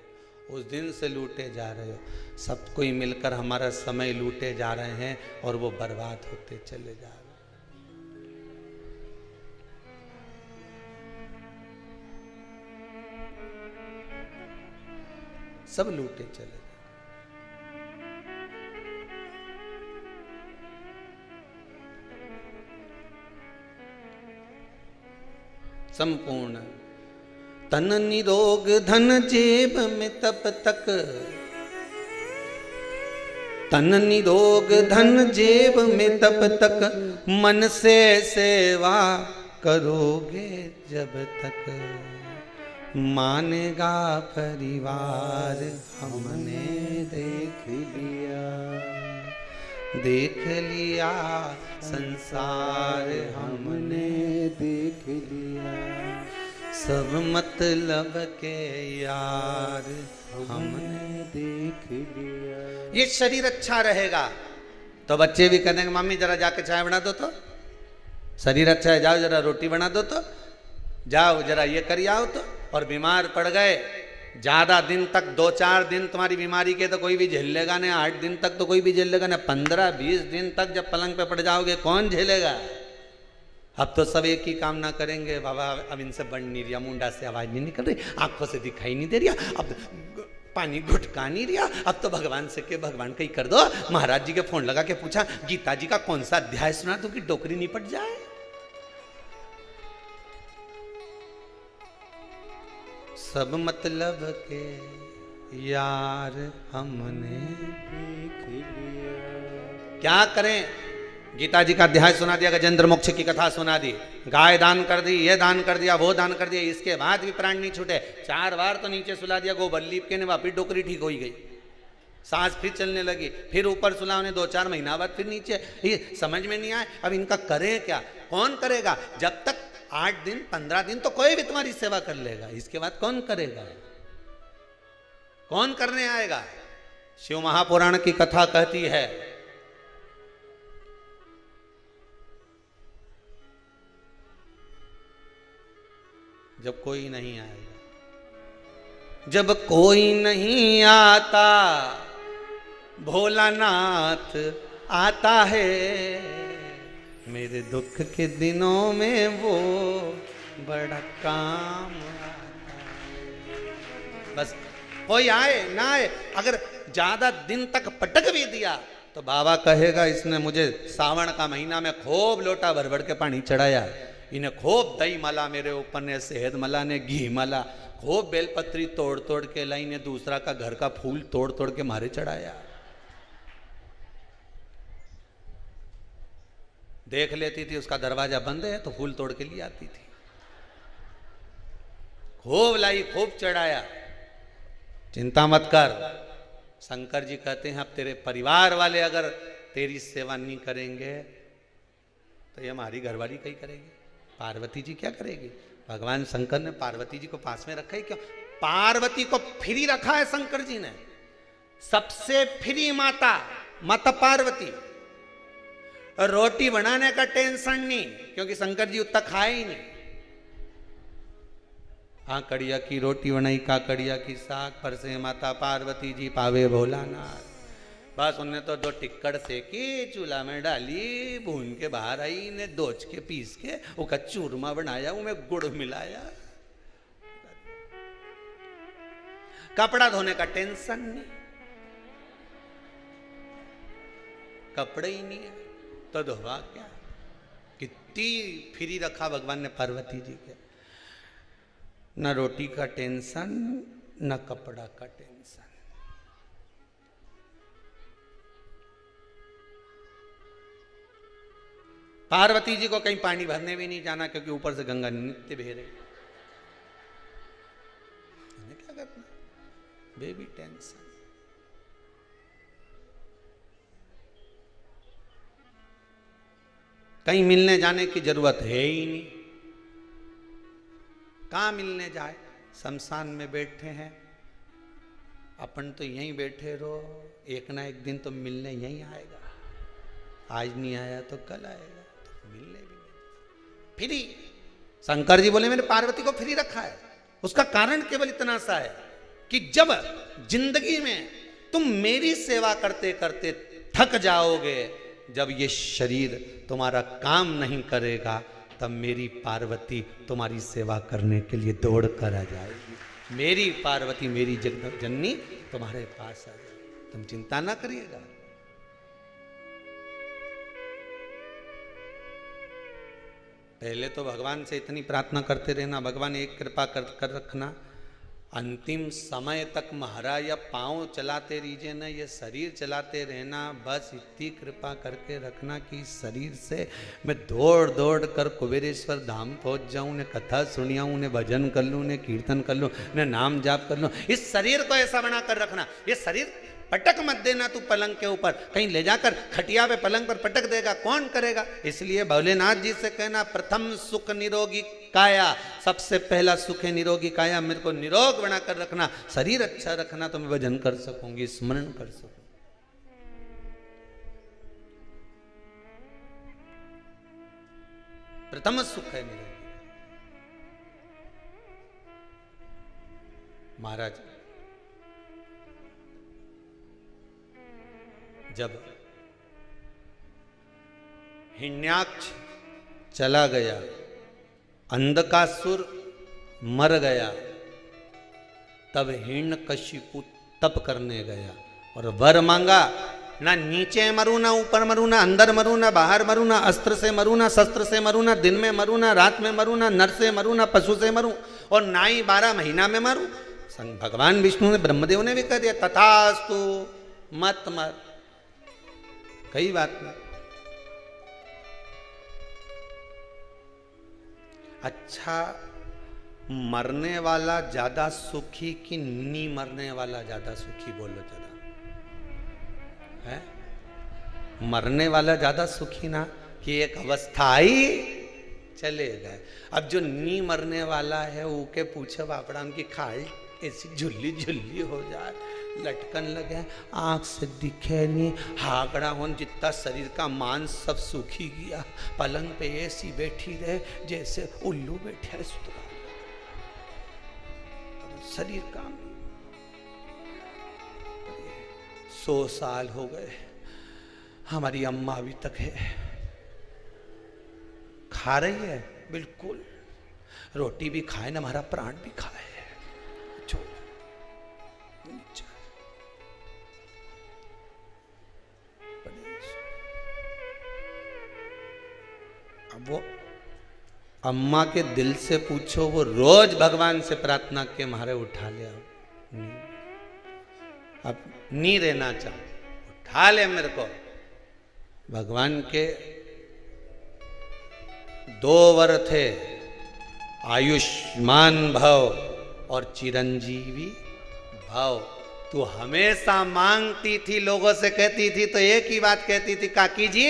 S1: उस दिन से लूटे जा रहे हो। सब कोई मिलकर हमारा समय लूटे जा रहे हैं और वो बर्बाद होते चले जा रहे हैं। सब लूटे चले गए। संपूर्ण तन निरोग धन जेब में तब तक, तन निरोग धन जेब में तब तक, मन से सेवा करोगे जब तक, मानेगा परिवार हमने देख लिया, देख लिया संसार हमने देख लिया। सब मतलब के यार हमने देख लिया। ये शरीर अच्छा रहेगा तो बच्चे भी कहेंगे मम्मी जरा जाके चाय बना दो तो, शरीर अच्छा है जाओ जरा रोटी बना दो तो, जाओ जरा ये कर आओ तो। और बीमार पड़ गए ज्यादा दिन तक, 2-4 दिन तुम्हारी बीमारी के तो कोई भी झेल लेगा ना, 8 दिन तक तो कोई भी झेल लेगा ना, 15-20 दिन तक जब पलंग पे पड़ जाओगे कौन झेलेगा। अब तो सब एक ही कामना करेंगे, बाबा अब इनसे बढ़ नहीं रहा, मुंडा से आवाज नहीं निकल रही, आंखों से दिखाई नहीं दे रहा, अब पानी घुटका नहीं रहा, अब तो भगवान से के भगवान कहीं कर दो। महाराज जी के फोन लगा के पूछा गीता जी का कौन सा अध्याय सुना दूं कि डोकरी निपट जाए। सब मतलब के यार हमने देख लिया। क्या करें, गीता जी का अध्याय सुना दिया, गजेंद्र मोक्ष की कथा सुना दी, गाय दान कर दी, ये दान कर दिया, वो दान कर दिया, इसके बाद भी प्राण नहीं छूटे। 4 बार तो नीचे सुला दिया गोबल्लीप के ने, वापिस डोकरी ठीक हो ही गई, सांस फिर चलने लगी, फिर ऊपर सुला उन्हें 2-4 महीना बाद फिर नीचे। ये समझ में नहीं आए अब इनका करें क्या, कौन करेगा। जब तक 8 दिन 15 दिन तो कोई भी तुम्हारी सेवा कर लेगा, इसके बाद कौन करेगा, कौन करने आएगा। शिव महापुराण की कथा कहती है जब कोई नहीं आएगा, जब कोई नहीं आता भोलानाथ आता है, मेरे दुख के दिनों में वो बड़ा काम आता है। बस कोई आए ना आए, अगर ज्यादा दिन तक पटक भी दिया तो बाबा कहेगा इसने मुझे सावन का महीना में खूब लोटा भर भर के पानी चढ़ाया, इन्हें खूब दही मला मेरे ऊपर ने, शहद मला ने, घी मला, खूब बेलपत्री तोड़ तोड़ के लाई ने, दूसरा का घर का फूल तोड़ तोड़ के मारे चढ़ाया। देख लेती थी उसका दरवाजा बंद है तो फूल तोड़ के लिए आती थी, खूब लाई खूब चढ़ाया। चिंता मत कर, शंकर जी कहते हैं अब तेरे परिवार वाले अगर तेरी सेवा नहीं करेंगे तो ये हमारी घरवाली कहीं करेगी, पार्वती जी क्या करेगी। भगवान शंकर ने पार्वती जी को पास में रखा है क्यों, पार्वती को फ्री रखा है शंकर जी ने। सबसे फ्री माता माता पार्वती। रोटी बनाने का टेंशन नहीं, क्योंकि शंकर जी उतना खाए ही नहीं। आकड़िया की रोटी बनाई, काकड़िया की साग, पर से माता पार्वती जी पावे भोलानाथ। बस उन्हें तो 2 टिक्कड़ सेकी, चूल्हा में डाली, भून के बाहर आई ने, दोच के पीस के उसका चूरमा बनाया, उनमें गुड़ मिलाया। कपड़ा धोने का टेंशन नहीं, कपड़े ही नहीं है तो धोवा क्या। कितनी फ्री रखा भगवान ने पार्वती जी के। न रोटी का टेंशन, न कपड़ा का टेंशन। पार्वती जी को कहीं पानी भरने भी नहीं जाना, क्योंकि ऊपर से गंगा नित्य बह रही। क्या करना, बेबी टेंशन। कहीं मिलने जाने की जरूरत है ही नहीं। कहाँ मिलने जाए, शमशान में बैठे हैं अपन, तो यहीं बैठे रहो, एक ना एक दिन तो मिलने यहीं आएगा। आज नहीं आया तो कल आएगा, तो मिलने भी नहीं। फ्री शंकर जी बोले मैंने पार्वती को फ्री रखा है। उसका कारण केवल इतना सा है कि जब जिंदगी में तुम मेरी सेवा करते करते थक जाओगे, जब ये शरीर तुम्हारा काम नहीं करेगा, तब मेरी पार्वती तुम्हारी सेवा करने के लिए दौड़ कर आ जाएगी। मेरी पार्वती, मेरी जगदम्ब जननी तुम्हारे पास आ जाएगी, तुम चिंता ना करिएगा। पहले तो भगवान से इतनी प्रार्थना करते रहना, भगवान एक कृपा कर रखना, अंतिम समय तक महाराज या पाँव चलाते रहिए ना, ये शरीर चलाते रहना, बस इतनी कृपा करके रखना कि इस शरीर से मैं दौड़ दौड़ कर कुबेरेश्वर धाम पहुंच जाऊं, ने कथा सुनियाऊं, ने भजन कर लूं, ने कीर्तन कर लूं, ने नाम जाप कर लूं। इस शरीर को ऐसा बना कर रखना। ये शरीर पटक मत देना तू पलंग के ऊपर, कहीं ले जाकर खटिया पे पलंग पर पटक देगा, कौन करेगा। इसलिए भोलेनाथ जी से कहना, प्रथम सुख निरोगी काया, सबसे पहला सुख है निरोगी काया। मेरे को निरोग बनाकर रखना, शरीर अच्छा रखना, तो मैं भजन कर सकूंगी, स्मरण कर सकूंगी। प्रथम सुख है निरोगी। महाराज जब हिरण्याक्ष चला गया, अंधकासुर मर गया, तब हिरण्यकशिपु तप करने गया और वर मांगा, ना नीचे मरू, ना ऊपर मरू, ना अंदर मरू, ना बाहर मरू, ना अस्त्र से मरू, ना शस्त्र से मरू, ना दिन में मरू, ना रात में मरू, ना नर से मरू, ना पशु से मरू, और ना ही 12 महीना में मरू। भगवान विष्णु ने, ब्रह्मदेव ने भी कह दिया, तथास्तु, मत मर, कई बात नहीं। अच्छा, मरने वाला ज्यादा सुखी कि नी मरने वाला ज्यादा सुखी, बोलो जरा, है? मरने वाला ज्यादा सुखी ना, कि एक अवस्था आई चले गए। अब जो नी मरने वाला है, वो के पूछे बापड़ा उनकी खाल ऐसी झुल्ली झुल्ली हो जाए, लटकन लगे, आंख से दिखे नहीं, हागड़ा हो, जितना शरीर का मांस सब सूखी गया, पलंग पे ऐसी बैठी रहे जैसे उल्लू बैठे सुतरा, शरीर का 100 साल हो गए, हमारी अम्मा अभी तक है, खा रही है, बिल्कुल रोटी भी खाए ना, हमारा प्राण भी खाए। अब वो अम्मा के दिल से पूछो, वो रोज भगवान से प्रार्थना के मारे उठा ले, अब नहीं रहना चाहो, उठा ले मेरे को। भगवान के 2 वर थे, आयुष्मान भव और चिरंजीवी भव। तू हमेशा मांगती थी, लोगों से कहती थी, तो एक ही बात कहती थी, काकी जी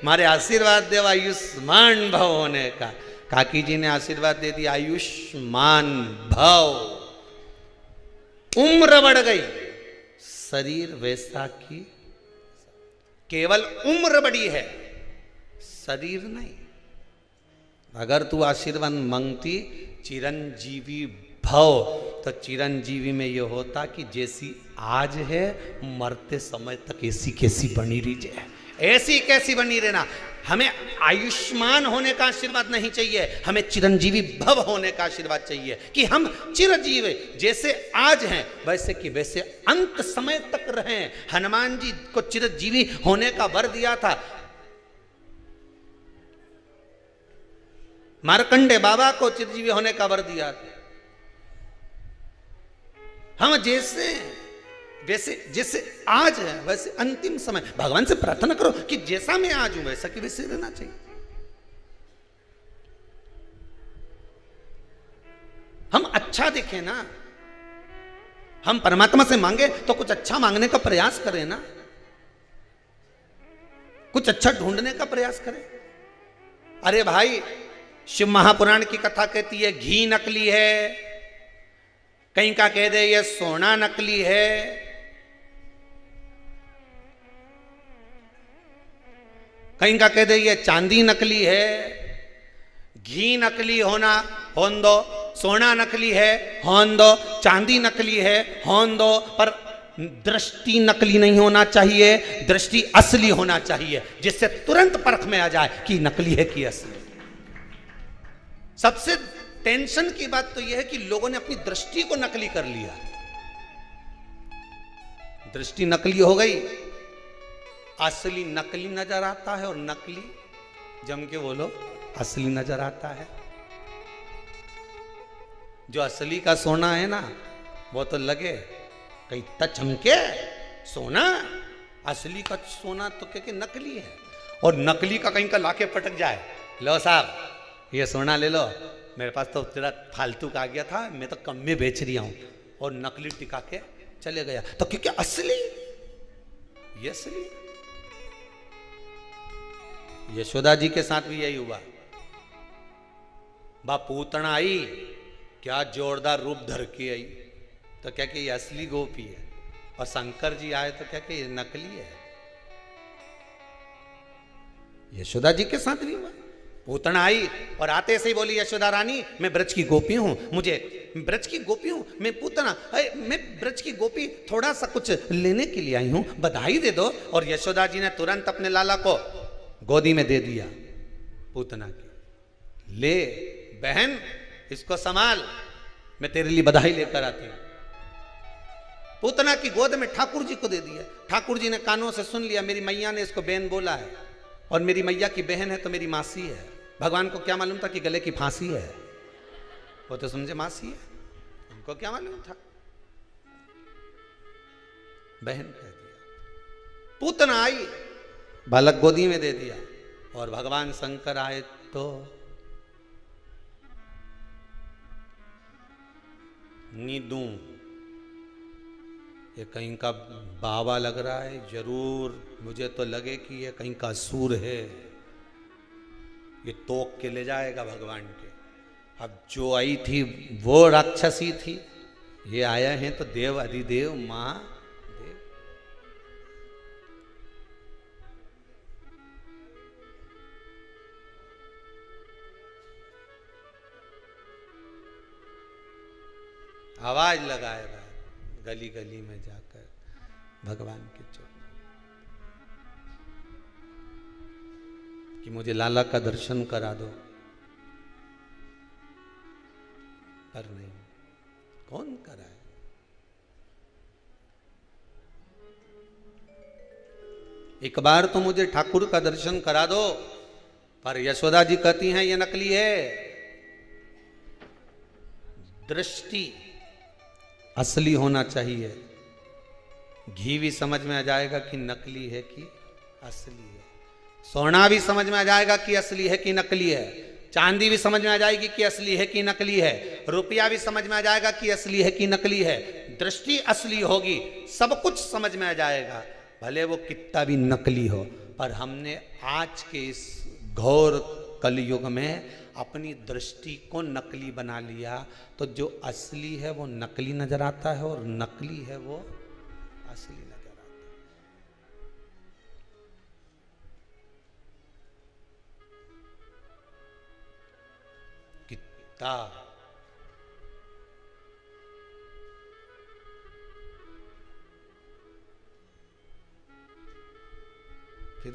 S1: हमारे आशीर्वाद दे आयुष्मान भव होने का। काकी जी ने आशीर्वाद दे दिया, आयुष्मान भव। उम्र बढ़ गई, शरीर वैसा की, केवल उम्र बड़ी है, शरीर नहीं। अगर तू आशीर्वाद मांगती चिरंजीवी भव, तो चिरंजीवी में यह होता कि जैसी आज है मरते समय तक ऐसी कैसी बनी रही जाए, ऐसी कैसी बनी रहना। हमें आयुष्मान होने का आशीर्वाद नहीं चाहिए, हमें चिरंजीवी भव होने का आशीर्वाद चाहिए कि हम चिरजीव जैसे आज हैं वैसे कि वैसे अंत समय तक रहें। हनुमान जी को चिरजीवी होने का वर दिया था, मार्कंडे बाबा को चिरजीवी होने का वर दिया था। हम जैसे वैसे जैसे आज है वैसे अंतिम समय, भगवान से प्रार्थना करो कि जैसा मैं आज हूं वैसा कि वैसे रहना चाहिए। हम अच्छा दिखे ना, हम परमात्मा से मांगे तो कुछ अच्छा मांगने का प्रयास करें ना, कुछ अच्छा ढूंढने का प्रयास करें। अरे भाई, शिव महापुराण की कथा कहती है घी नकली है, कहीं का कह दे ये सोना नकली है, कहीं का कह दे ये चांदी नकली है। घी नकली होना होन दो, सोना नकली है होन दो, चांदी नकली है होन दो, पर दृष्टि नकली नहीं होना चाहिए, दृष्टि असली होना चाहिए, जिससे तुरंत परख में आ जाए कि नकली है कि असली। सबसे टेंशन की बात तो यह है कि लोगों ने अपनी दृष्टि को नकली कर लिया। दृष्टि नकली हो गई, असली नकली नजर आता है और नकली जम के बोलो असली नजर आता है। जो असली का सोना है ना वो तो लगे कहीं तक चमके सोना, असली का सोना तो क्या नकली है, और नकली का कहीं का लाके पटक जाए, लो साहब ये सोना ले लो, मेरे पास तो तेरा फालतू का आ गया था, मैं तो कम में बेच रही हूं, और नकली टिका के चले गया, तो क्योंकि असली ये असली। यशोदा जी के साथ भी यही हुआ। पूतना आई, क्या जोरदार रूप धर के आई, तो क्या कि ये असली गोपी है, और शंकर जी आए तो क्या कि ये नकली है। यशोदा जी के साथ भी हुआ। पूतना आई और आते से ही बोली यशोदा रानी मैं ब्रज की गोपी हूं, मुझे ब्रज की गोपी हूं, मैं पूतना, मैं ब्रज की गोपी, थोड़ा सा कुछ लेने के लिए आई हूं, बधाई दे दो। और यशोदा जी ने तुरंत अपने लाला को गोदी में दे दिया पूतना की, ले बहन इसको संभाल, मैं तेरे लिए बधाई लेकर आती हूं। पूतना की गोद में ठाकुर जी को दे दिया। ठाकुर जी ने कानों से सुन लिया, मेरी मैया ने इसको बहन बोला है, और मेरी मैया की बहन है तो मेरी मासी है। भगवान को क्या मालूम था कि गले की फांसी है, वो तो समझे मासी है, उनको क्या मालूम था, बहन कह दिया। पूतना आई, बालक गोदी में दे दिया, और भगवान शंकर आए तो नीदू, ये कहीं का बाबा लग रहा है, जरूर मुझे तो लगे कि ये कहीं का असुर है, ये तोक के ले जाएगा भगवान के। अब जो आई थी वो राक्षसी थी, ये आया है तो देव अधिदेव मां देव। आवाज लगाए गली गली में जाकर भगवान के चरणों कि मुझे लाला का दर्शन करा दो, पर नहीं, कौन कराए। एक बार तो मुझे ठाकुर का दर्शन करा दो, पर यशोदा जी कहती हैं ये नकली है। दृष्टि असली होना चाहिए, घी भी समझ में आ जाएगा कि नकली है कि असली है, सोना भी समझ में आ जाएगा कि असली है कि नकली है, चांदी भी समझ में आ जाएगी कि असली है कि नकली है, रुपया भी समझ में आ जाएगा कि असली है कि नकली है। दृष्टि असली होगी, सब कुछ समझ में आ जाएगा, भले वो कितना भी नकली हो। पर हमने आज के इस घोर कलयुग में अपनी दृष्टि को नकली बना लिया, तो जो असली है वो नकली नजर आता है, और नकली है वो असली नजर आता। कितना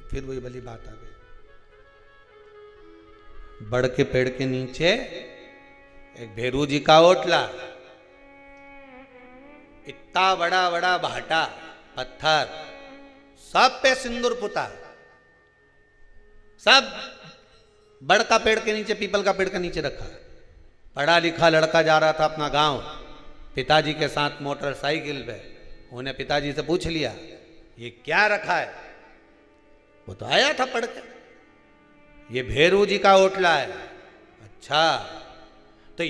S1: फिर वही भली बात आ गई। बड़ के पेड़ के नीचे एक भेरू जी का ओटला, इतना बड़ा बड़ा भाटा पत्थर, सब पे सिंदूर पुता, सब बड़ का पेड़ के नीचे, पीपल का पेड़ के नीचे रखा। पढ़ा लिखा लड़का जा रहा था अपना गांव पिताजी के साथ मोटरसाइकिल पे। उन्हें पिताजी से पूछ लिया ये क्या रखा है? वो तो आया था पढ़ के, ये भेरू जी का ओटला है। अच्छा, तो